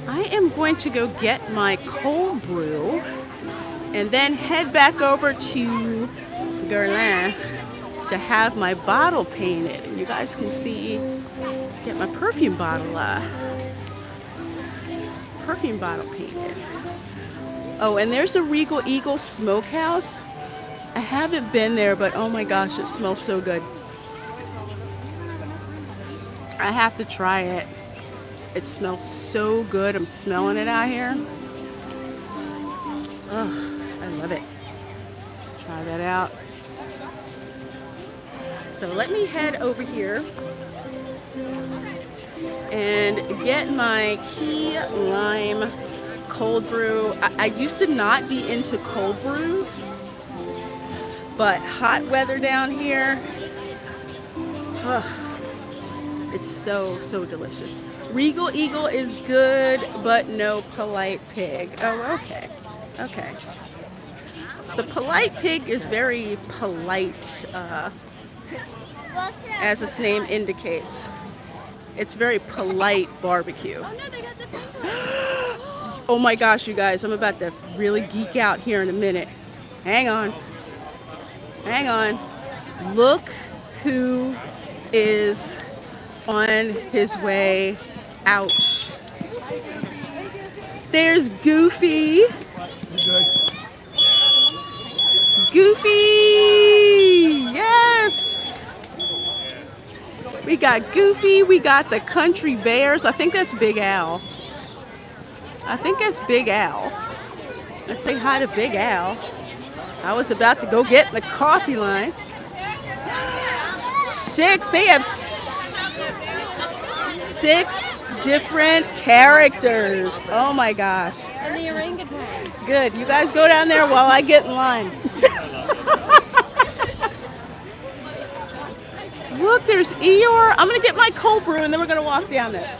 I am going to go get my cold brew and then head back over to Guerlain to have my bottle painted. And you guys can see, get my perfume bottle painted. Oh, and there's the Regal Eagle Smokehouse. I haven't been there, but oh my gosh, it smells so good. I have to try it. It smells so good. I'm smelling it out here. Oh, I love it. Try that out. So let me head over here and get my key lime cold brew. I used to not be into cold brews, but hot weather down here, it's so delicious. Regal Eagle is good, but no Polite Pig. Oh, okay. Okay. The Polite Pig is very polite, as its name indicates. It's very polite barbecue. Oh my gosh, you guys, I'm about to really geek out here in a minute. Hang on. Hang on. Look who is on his way out. There's Goofy. Goofy! Yes! We got Goofy, we got the Country Bears. I think that's Big Al. I think that's Big Al. Let's say hi to Big Al. I was about to go get in the coffee line. 6, they have 6 different characters. Oh my gosh. And the orangutan. Good. You guys go down there while I get in line. Look, there's Eeyore. I'm going to get my cold brew and then we're going to walk down there.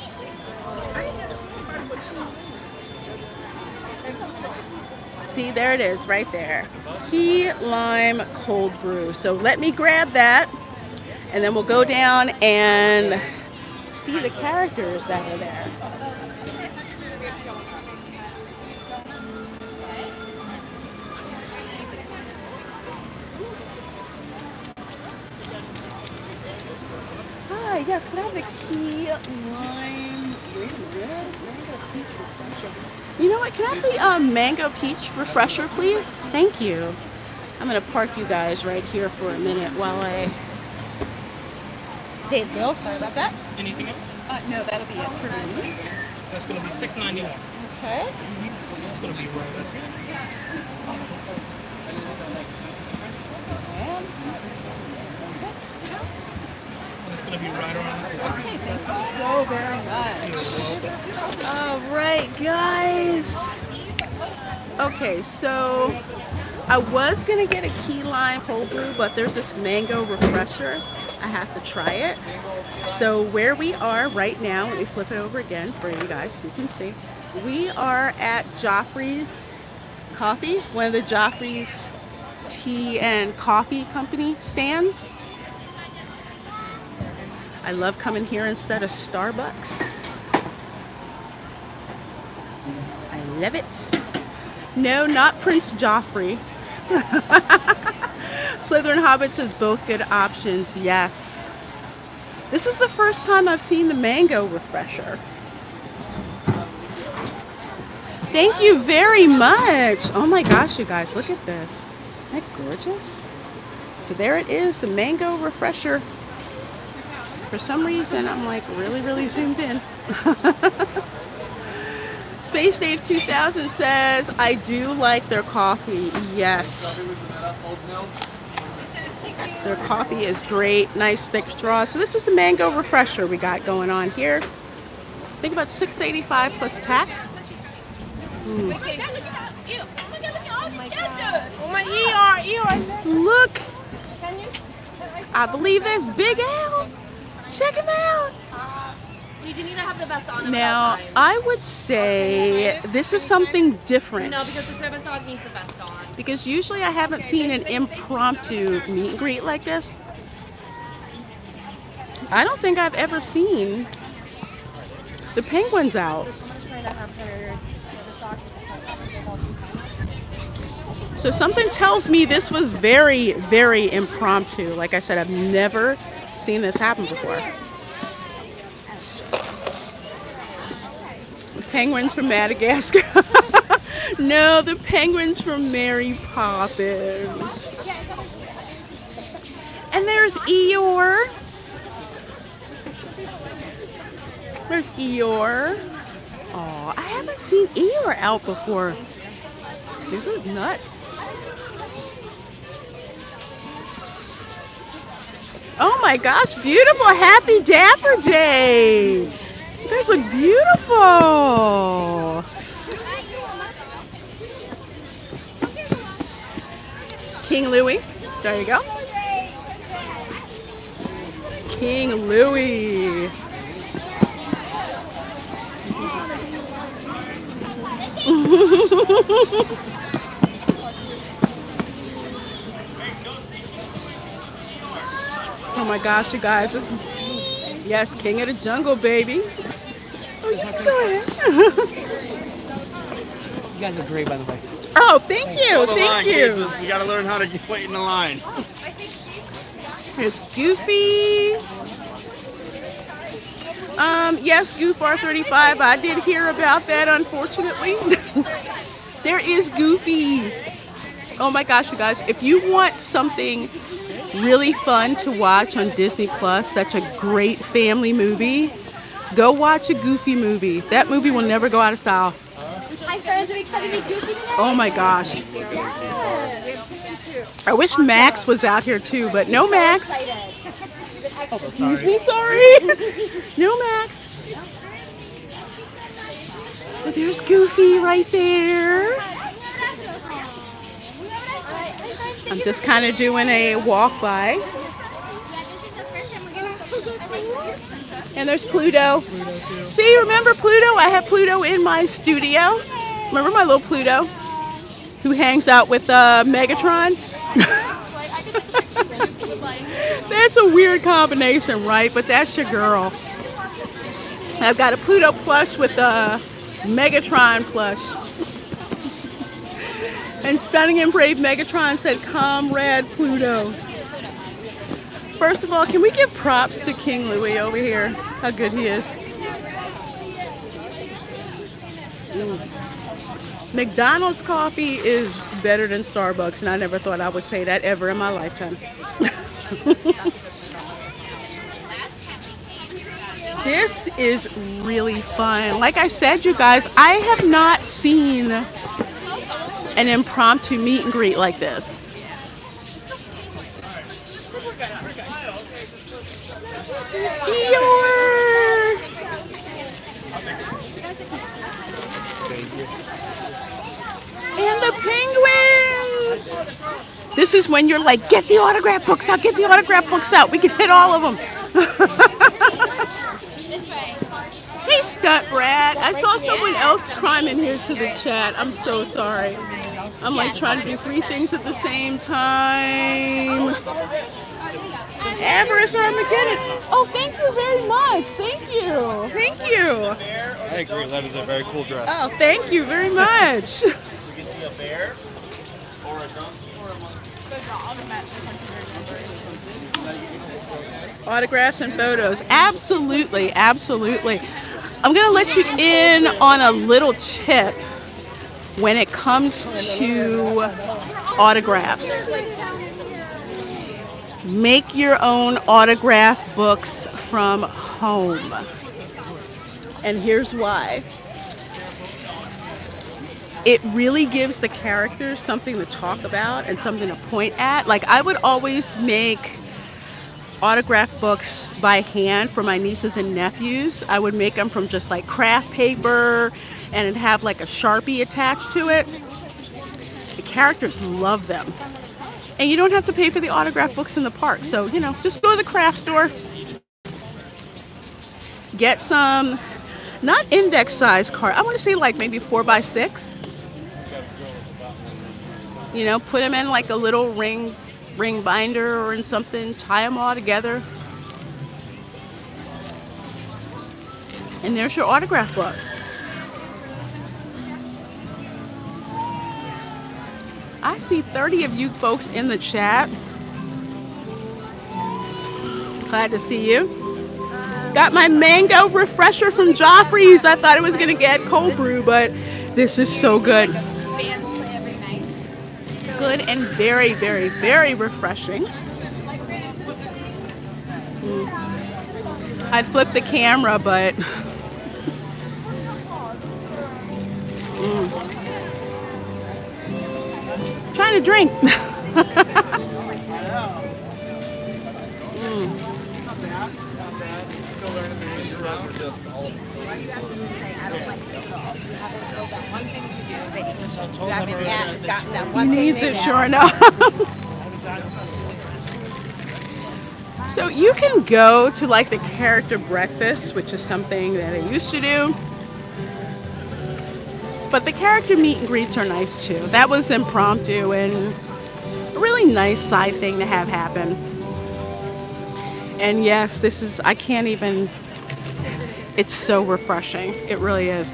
See, there it is right there. Key lime cold brew. So let me grab that and then we'll go down and see the characters that are there. Hi, yes, can I have the key lime? Wait a minute. Mango peach refresher. You know what? Can I have the mango peach refresher, please? Thank you. I'm gonna park you guys right here for a minute while I pay the bill. Sorry about that. Anything else? No, that'll be it for me. That's going to be $6.91. Okay. It's going to be right up here. And It's going to be right around the corner. okay, thank you so very much. All right, guys. Okay, so I was gonna get a key lime cold brew, but there's this mango refresher. I have to try it. So where we are right now, let me flip it over again for you guys so you can see. We are at Joffrey's Coffee, one of the Joffrey's tea and coffee company stands. I love coming here instead of Starbucks. I love it. No, not Prince Joffrey. Slytherin Hobbits is both good options, yes. This is the first time I've seen the mango refresher. Thank you very much. Oh my gosh, you guys, look at this. Isn't that gorgeous? So there it is, the mango refresher. For some reason, I'm like really zoomed in. Space Dave 2000 says, I do like their coffee. Yes. Their coffee is great. Nice thick straw. So this is the mango refresher we got going on here. I think about $6.85 plus tax. Mm. Look. I believe that's Big Al. Check him out. You do need to have the best on. Now, I would say this is something different. No, because the service dog needs the best on. Because usually I haven't seen an impromptu meet and greet like this. I don't think I've ever seen the penguins out. So something tells me this was very impromptu. Like I said, I've never seen this happen before. The penguins from Madagascar. No, the penguins from Mary Poppins. And there's Eeyore. There's Eeyore. Oh, I haven't seen Eeyore out before. This is nuts. Oh my gosh, beautiful. Happy Dapper Day. You guys look beautiful. King Louie. There you go. King Louie. Oh my gosh, you guys. Yes, King of the Jungle, baby. Oh, you can go ahead. You guys are great, by the way. Oh, thank you. Thank you. You got to learn how to wait in the line. It's Goofy. Yes, Goof R35. I did hear about that, unfortunately. There is Goofy. Oh my gosh, you guys. If you want something really fun to watch on Disney Plus, that's a great family movie, go watch a Goofy movie. That movie will never go out of style. Hi friends, are you excited to meet Goofy today? Oh my gosh. I wish Max was out here too, but no Max. Oh, excuse me, sorry. No Max. Oh, there's Goofy right there. I'm just kind of doing a walk by. And there's Pluto. See, remember Pluto? I have Pluto in my studio. Remember my little Pluto who hangs out with Megatron? That's a weird combination, right? But that's your girl. I've got a Pluto plush with a Megatron plush. And Stunning and Brave Megatron said, Comrade Pluto. First of all, can we give props to King Louie over here? How good he is. McDonald's coffee is better than Starbucks, and I never thought I would say that ever in my lifetime. This is really fun. Like I said, you guys, I have not seen an impromptu meet and greet like this. Eeyore! And the penguins! This is when you're like, get the autograph books out, get the autograph books out. We can hit all of them. Hey, Stunt Brad. I saw someone else climb in here to the chat. I'm so sorry. I'm like trying to do 3 things at the same time. Avarice Armageddon. Oh, thank you very much. Thank you. Thank you. I agree. That is a very cool dress. Oh, thank you very much. We can see a bear or a donkey or a monkey. Autographs and photos. Absolutely. Absolutely. I'm going to let you in on a little tip when it comes to autographs. Make your own autograph books from home. And here's why. It really gives the characters something to talk about and something to point at. Like, I would always make autograph books by hand for my nieces and nephews. I would make them from just like craft paper and it'd have like a Sharpie attached to it. The characters love them. And you don't have to pay for the autograph books in the park. So, you know, just go to the craft store. Get some, not index size card. I want to say like maybe 4x6. You know, put them in like a little ring binder or in something. Tie them all together. And there's your autograph book. I see 30 of you folks in the chat. Glad to see you. Got my mango refresher from Joffrey's. I thought it was going to get cold brew, but this is so good. Bands play every night. Good and very, very, very refreshing. I'd flip the camera, but... Trying to drink. He needs it, sure enough. So you can go to like the character breakfast, which is something that I used to do. But the character meet and greets are nice too. That was impromptu and a really nice side thing to have happen. And yes, this is, I can't even, it's so refreshing. It really is.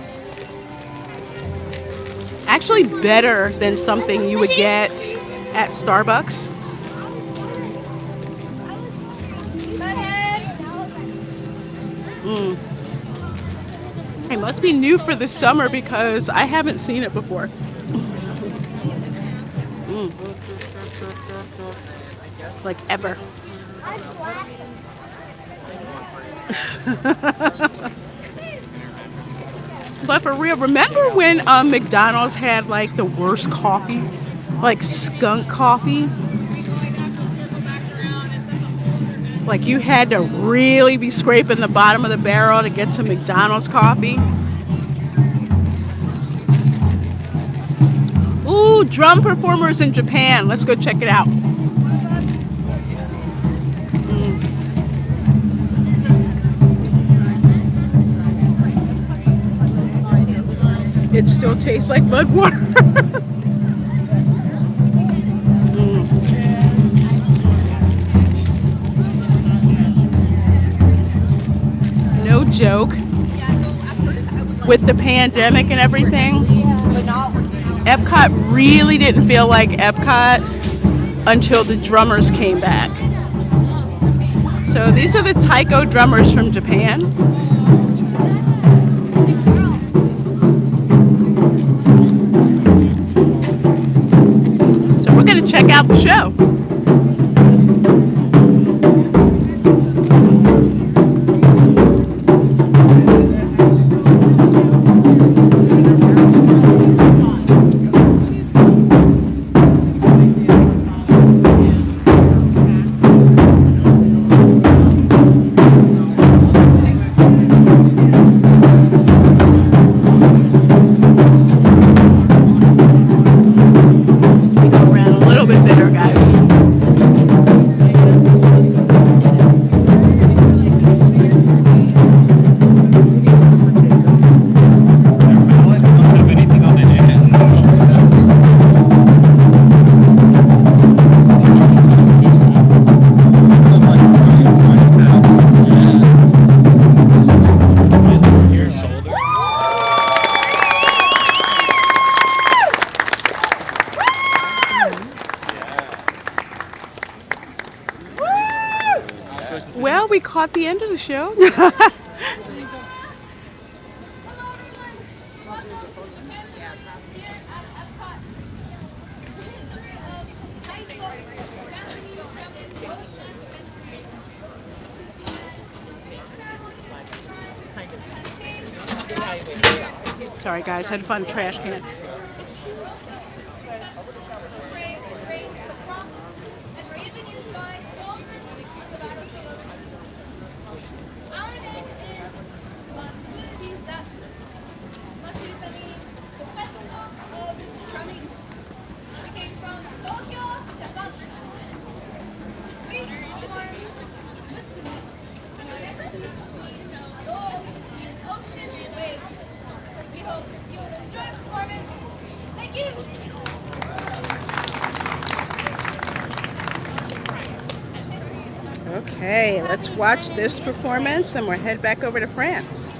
Actually better than something you would get at Starbucks. It must be new for the summer because I haven't seen it before. Like ever. But for real, remember when McDonald's had like the worst coffee? Like skunk coffee? Like you had to really be scraping the bottom of the barrel to get some McDonald's coffee. Ooh, drum performers in Japan. Let's go check it out. It still tastes like mud water. No joke. With the pandemic and everything, Epcot really didn't feel like Epcot until the drummers came back. So these are the Taiko drummers from Japan. So we're going to check out the show. Well, we caught the end of the show. Sorry guys, had to find a trash can. Okay, let's watch this performance, then we'll head back over to France.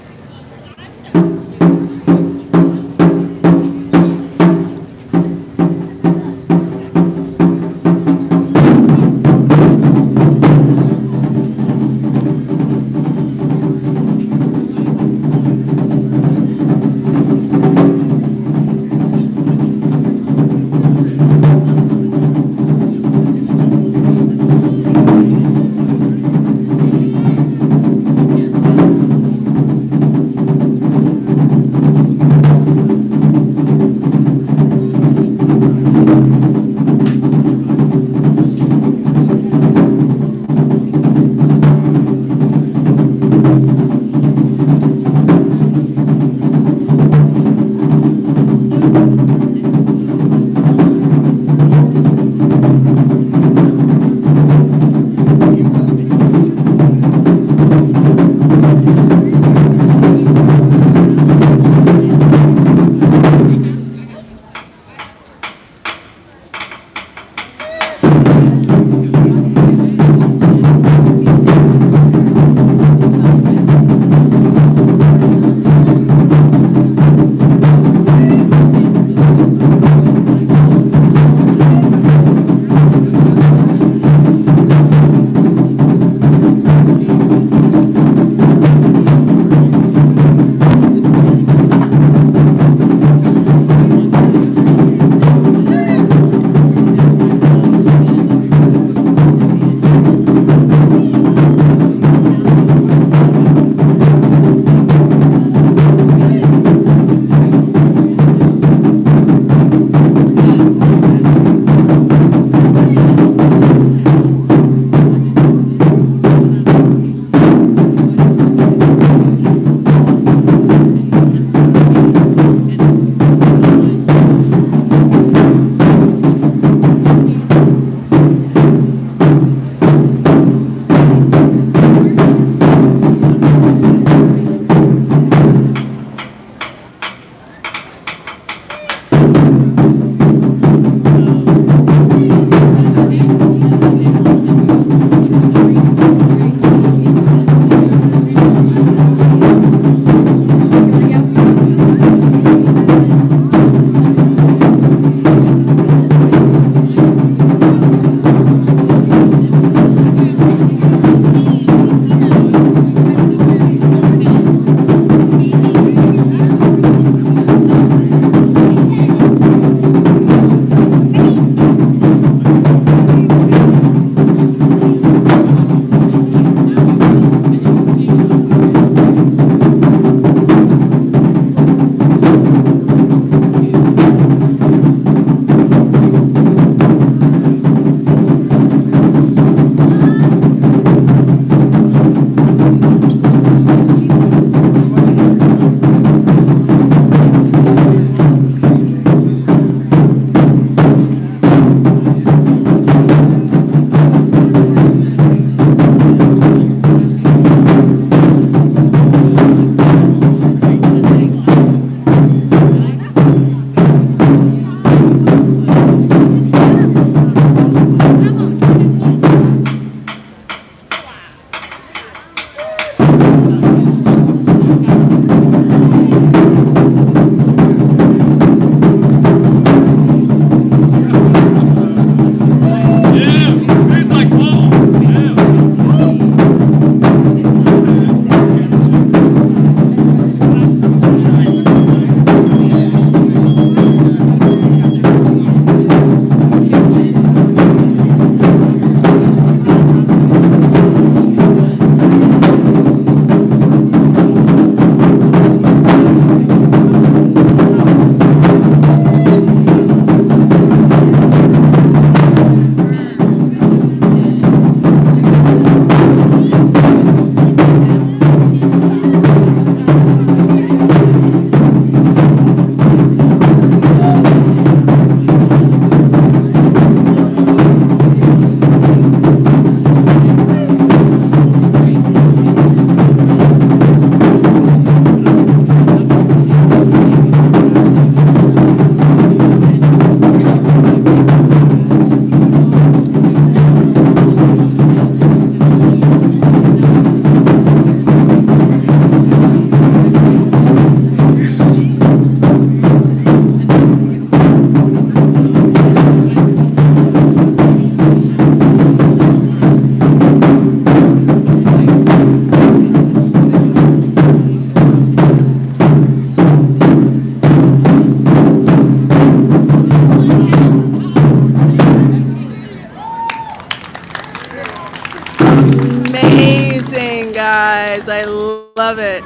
love it.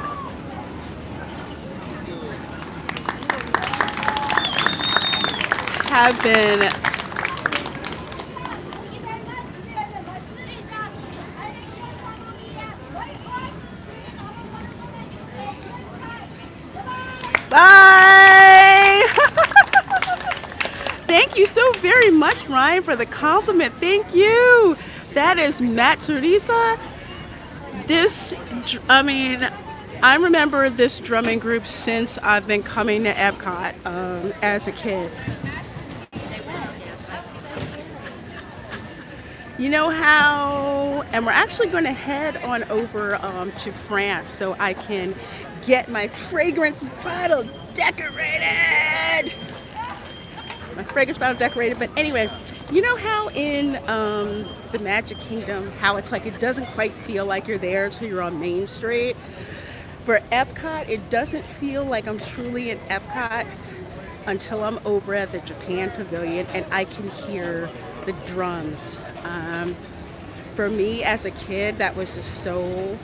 Have been bye. Thank you so very much, Ryan, for the compliment. Thank you. That is Matsurisa. I remember this drumming group since I've been coming to Epcot as a kid. You know how, and we're actually going to head on over to France so I can get my fragrance bottle decorated. But anyway, you know how in the Magic Kingdom, how it's like it doesn't quite feel like you're there until you're on Main Street? For Epcot, it doesn't feel like I'm truly in Epcot until I'm over at the Japan Pavilion and I can hear the drums. For me as a kid, that was just so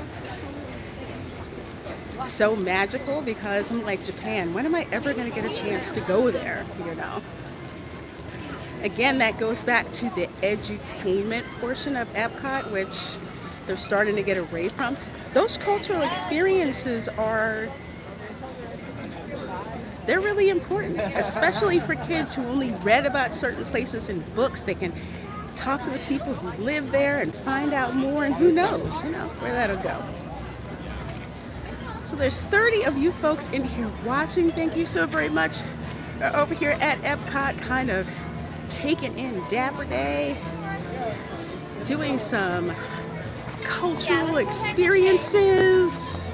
magical because I'm like, Japan, when am I ever going to get a chance to go there, you know? Again, that goes back to the edutainment portion of Epcot, which they're starting to get away from. Those cultural experiences they're really important, especially for kids who only read about certain places in books. They can talk to the people who live there and find out more, and who knows, you know, where that'll go. So there's 30 of you folks in here watching. Thank you so very much. We're over here at Epcot, kind of taking in Dapper Day, doing some cultural experiences.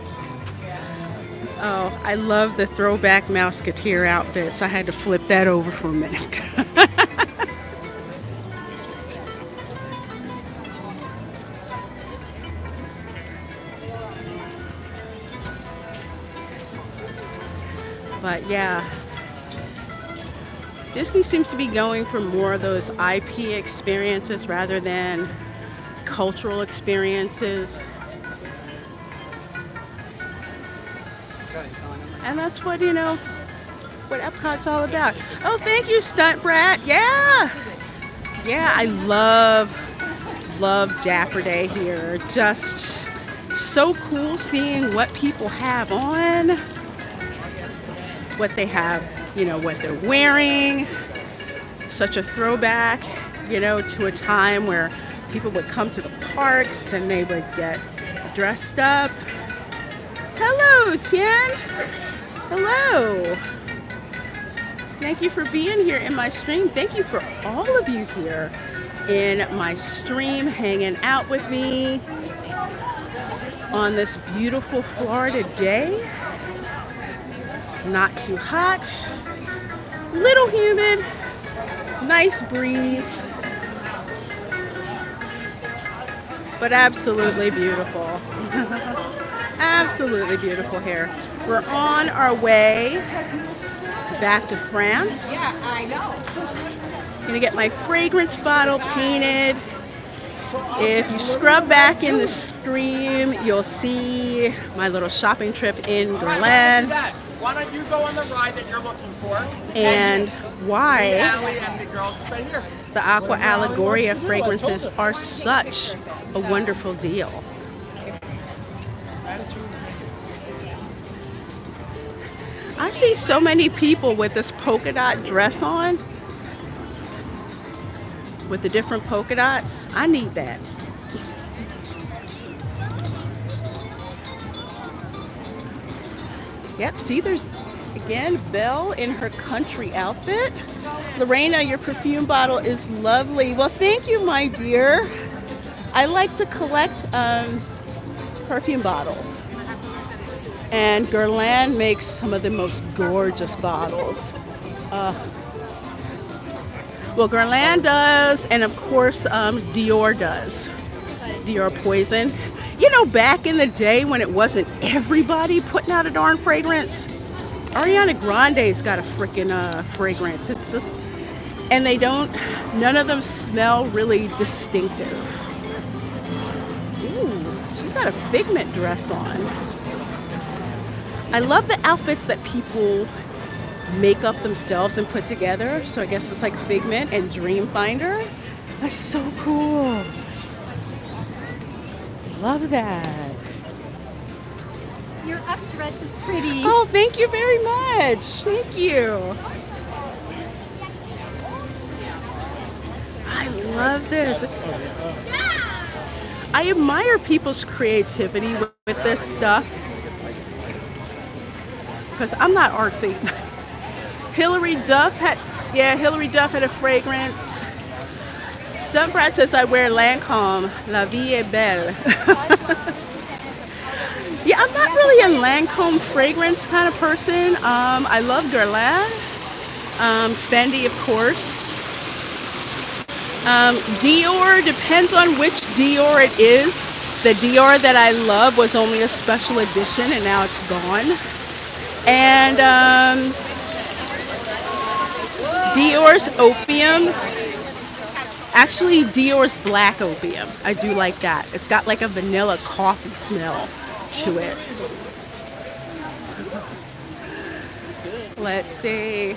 Oh, I love the throwback Mouseketeer outfits. I had to flip that over for a minute. But yeah, Disney seems to be going for more of those IP experiences rather than cultural experiences. And that's what, you know, what Epcot's all about. Oh, thank you, Stunt Brat. Yeah. Yeah, I love Dapper Day here. Just so cool seeing what people have on, what they have, you know, what they're wearing. Such a throwback, you know, to a time where people would come to the parks and they would get dressed up. Hello, Tien. Hello. Thank you for being here in my stream. Thank you for all of you here in my stream, hanging out with me on this beautiful Florida day. Not too hot, little humid, nice breeze, but absolutely beautiful. Absolutely beautiful here. We're on our way back to France. Yeah, I know. Gonna get my fragrance bottle painted. If you scrub back in the stream, you'll see my little shopping trip in Guerlain. Why don't you go on the ride that you're looking for? And why And the girls stay here. the Aqua Allegoria fragrances are such a wonderful deal. I see so many people with this polka dot dress on, with the different polka dots. I need that. Yep, see, there's, again, Belle in her country outfit. Reina, your perfume bottle is lovely. Well, thank you, my dear. I like to collect perfume bottles. And Guerlain makes some of the most gorgeous bottles. Well, Guerlain does, and of course, Dior does. Dior Poison. You know, back in the day when it wasn't everybody putting out a darn fragrance, Ariana Grande's got a freaking fragrance. It's just, and none of them smell really distinctive. Ooh, she's got a Figment dress on. I love the outfits that people make up themselves and put together. So I guess it's like Figment and Dreamfinder. That's so cool. Love that. Your up dress is pretty. Oh, thank you very much. Thank you. I love this. I admire people's creativity with this stuff because I'm not artsy. Hillary Duff had a fragrance. Stunt Brat says I wear Lancôme. La vie est belle. Yeah, I'm not really a Lancôme fragrance kind of person. I love Guerlain. Fendi, of course. Dior, depends on which Dior it is. The Dior that I love was only a special edition and now it's gone. And Dior's Opium. Actually, Dior's Black Opium. I do like that. It's got like a vanilla coffee smell to it. Let's see.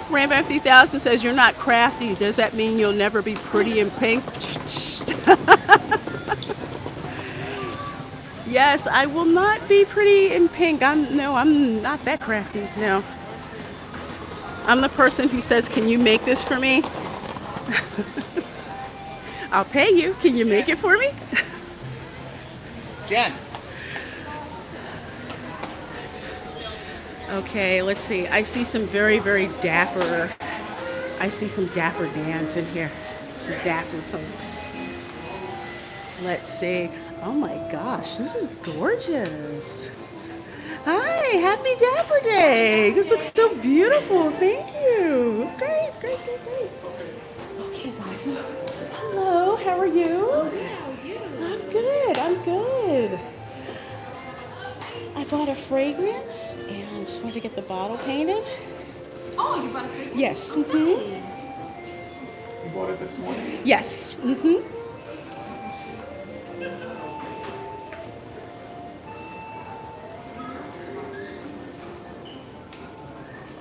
Rainbow 5000 says, you're not crafty. Does that mean you'll never be pretty in pink? Yes, I will not be pretty in pink. I'm not that crafty. No. I'm the person who says, can you make this for me? I'll pay you. Can you make it for me? Jen. Okay, let's see. I see some very, very dapper. I see some dapper Dans in here. Some dapper folks. Let's see. Oh my gosh, this is gorgeous. Hi, happy Dapper Day. This looks so beautiful. Thank you. Great, great, great, great. Okay, guys. Hello, how are you? I'm good, I'm good. I bought a fragrance and I just wanted to get the bottle painted. Oh, you bought a fragrance? Yes. Okay. You bought it this morning? Yes.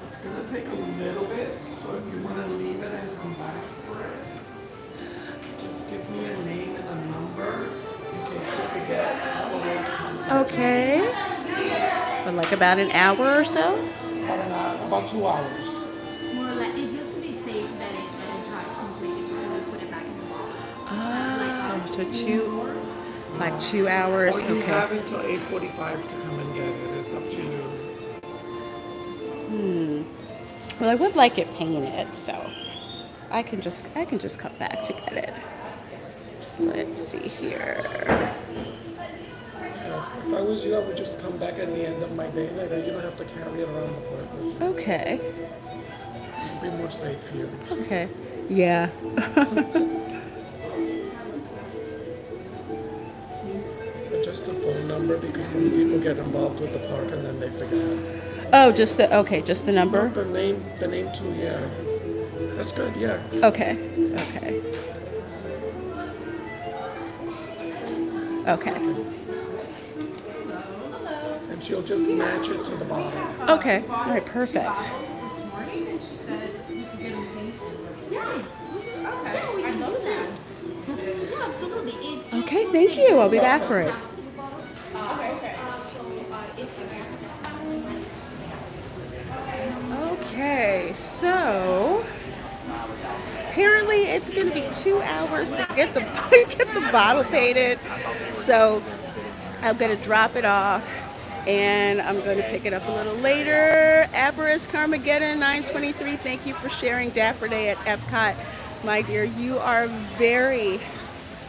It's gonna take a little bit, so if you wanna leave it and come back for it, just give me a name and a number in case you forget. I'll always contact you. Okay. But like about an hour or so? About 2 hours. More or less, it just to be safe that it dries completely before we put it back in the box. Oh, so 2 hours. Or you Okay. have until 8:45 to come and get it. It's up to you. Well, I would like it painted, so I can just come back to get it. Let's see here. If I was you, I would just come back at the end of my day. Like that, you don't have to carry it around the park with you. Okay. It'll be more safe here. Okay. Yeah. Just a phone number because some people get involved with the park and then they forget. Oh, just the number? The name too, yeah. That's good, yeah. Okay. Okay. Okay. And she'll just match it to the bottle. Okay. All right, perfect. This morning, and she said you could get them painted. Yeah, we can do that. Yeah, absolutely. It just Okay, will thank take you. I'll be back for it. a few bottles. Okay, so apparently it's going to be 2 hours to get the bottle painted. So I'm going to drop it off and I'm going to pick it up a little later. Avarice Carmageddon 923, thank you for sharing Dapper Day at Epcot. My dear, you are very,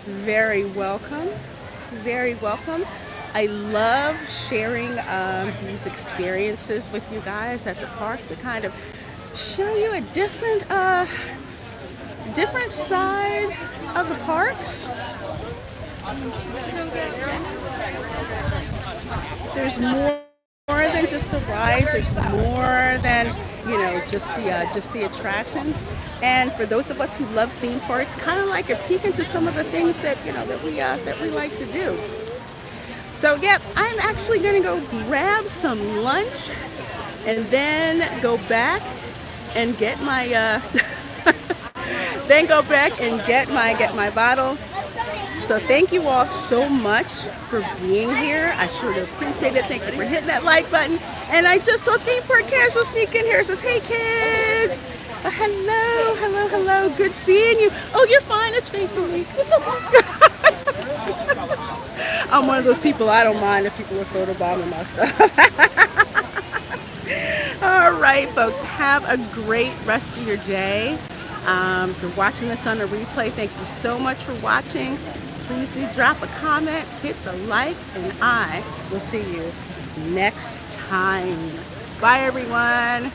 very welcome. Very welcome. I love sharing these experiences with you guys at the parks to kind of show you a different side of the parks. There's more than just the rides. There's more than just the attractions. And for those of us who love theme parks, kind of like a peek into some of the things that that we like to do. So, yep, I'm actually gonna go grab some lunch and then go back and get my then go back and get my bottle. So thank you all so much for being here. I sure do appreciate it. Thank you for hitting that like button. And I just saw Themeport Casual sneak in here. It says, hey kids. Hello, hello, hello. Good seeing you. Oh, you're fine. It's facing me. It's okay. I'm one of those people, I don't mind if people are photobombing my stuff. All right, folks. Have a great rest of your day. If you're watching this on a replay, thank you so much for watching. Please do drop a comment, hit the like, and I will see you next time. Bye, everyone.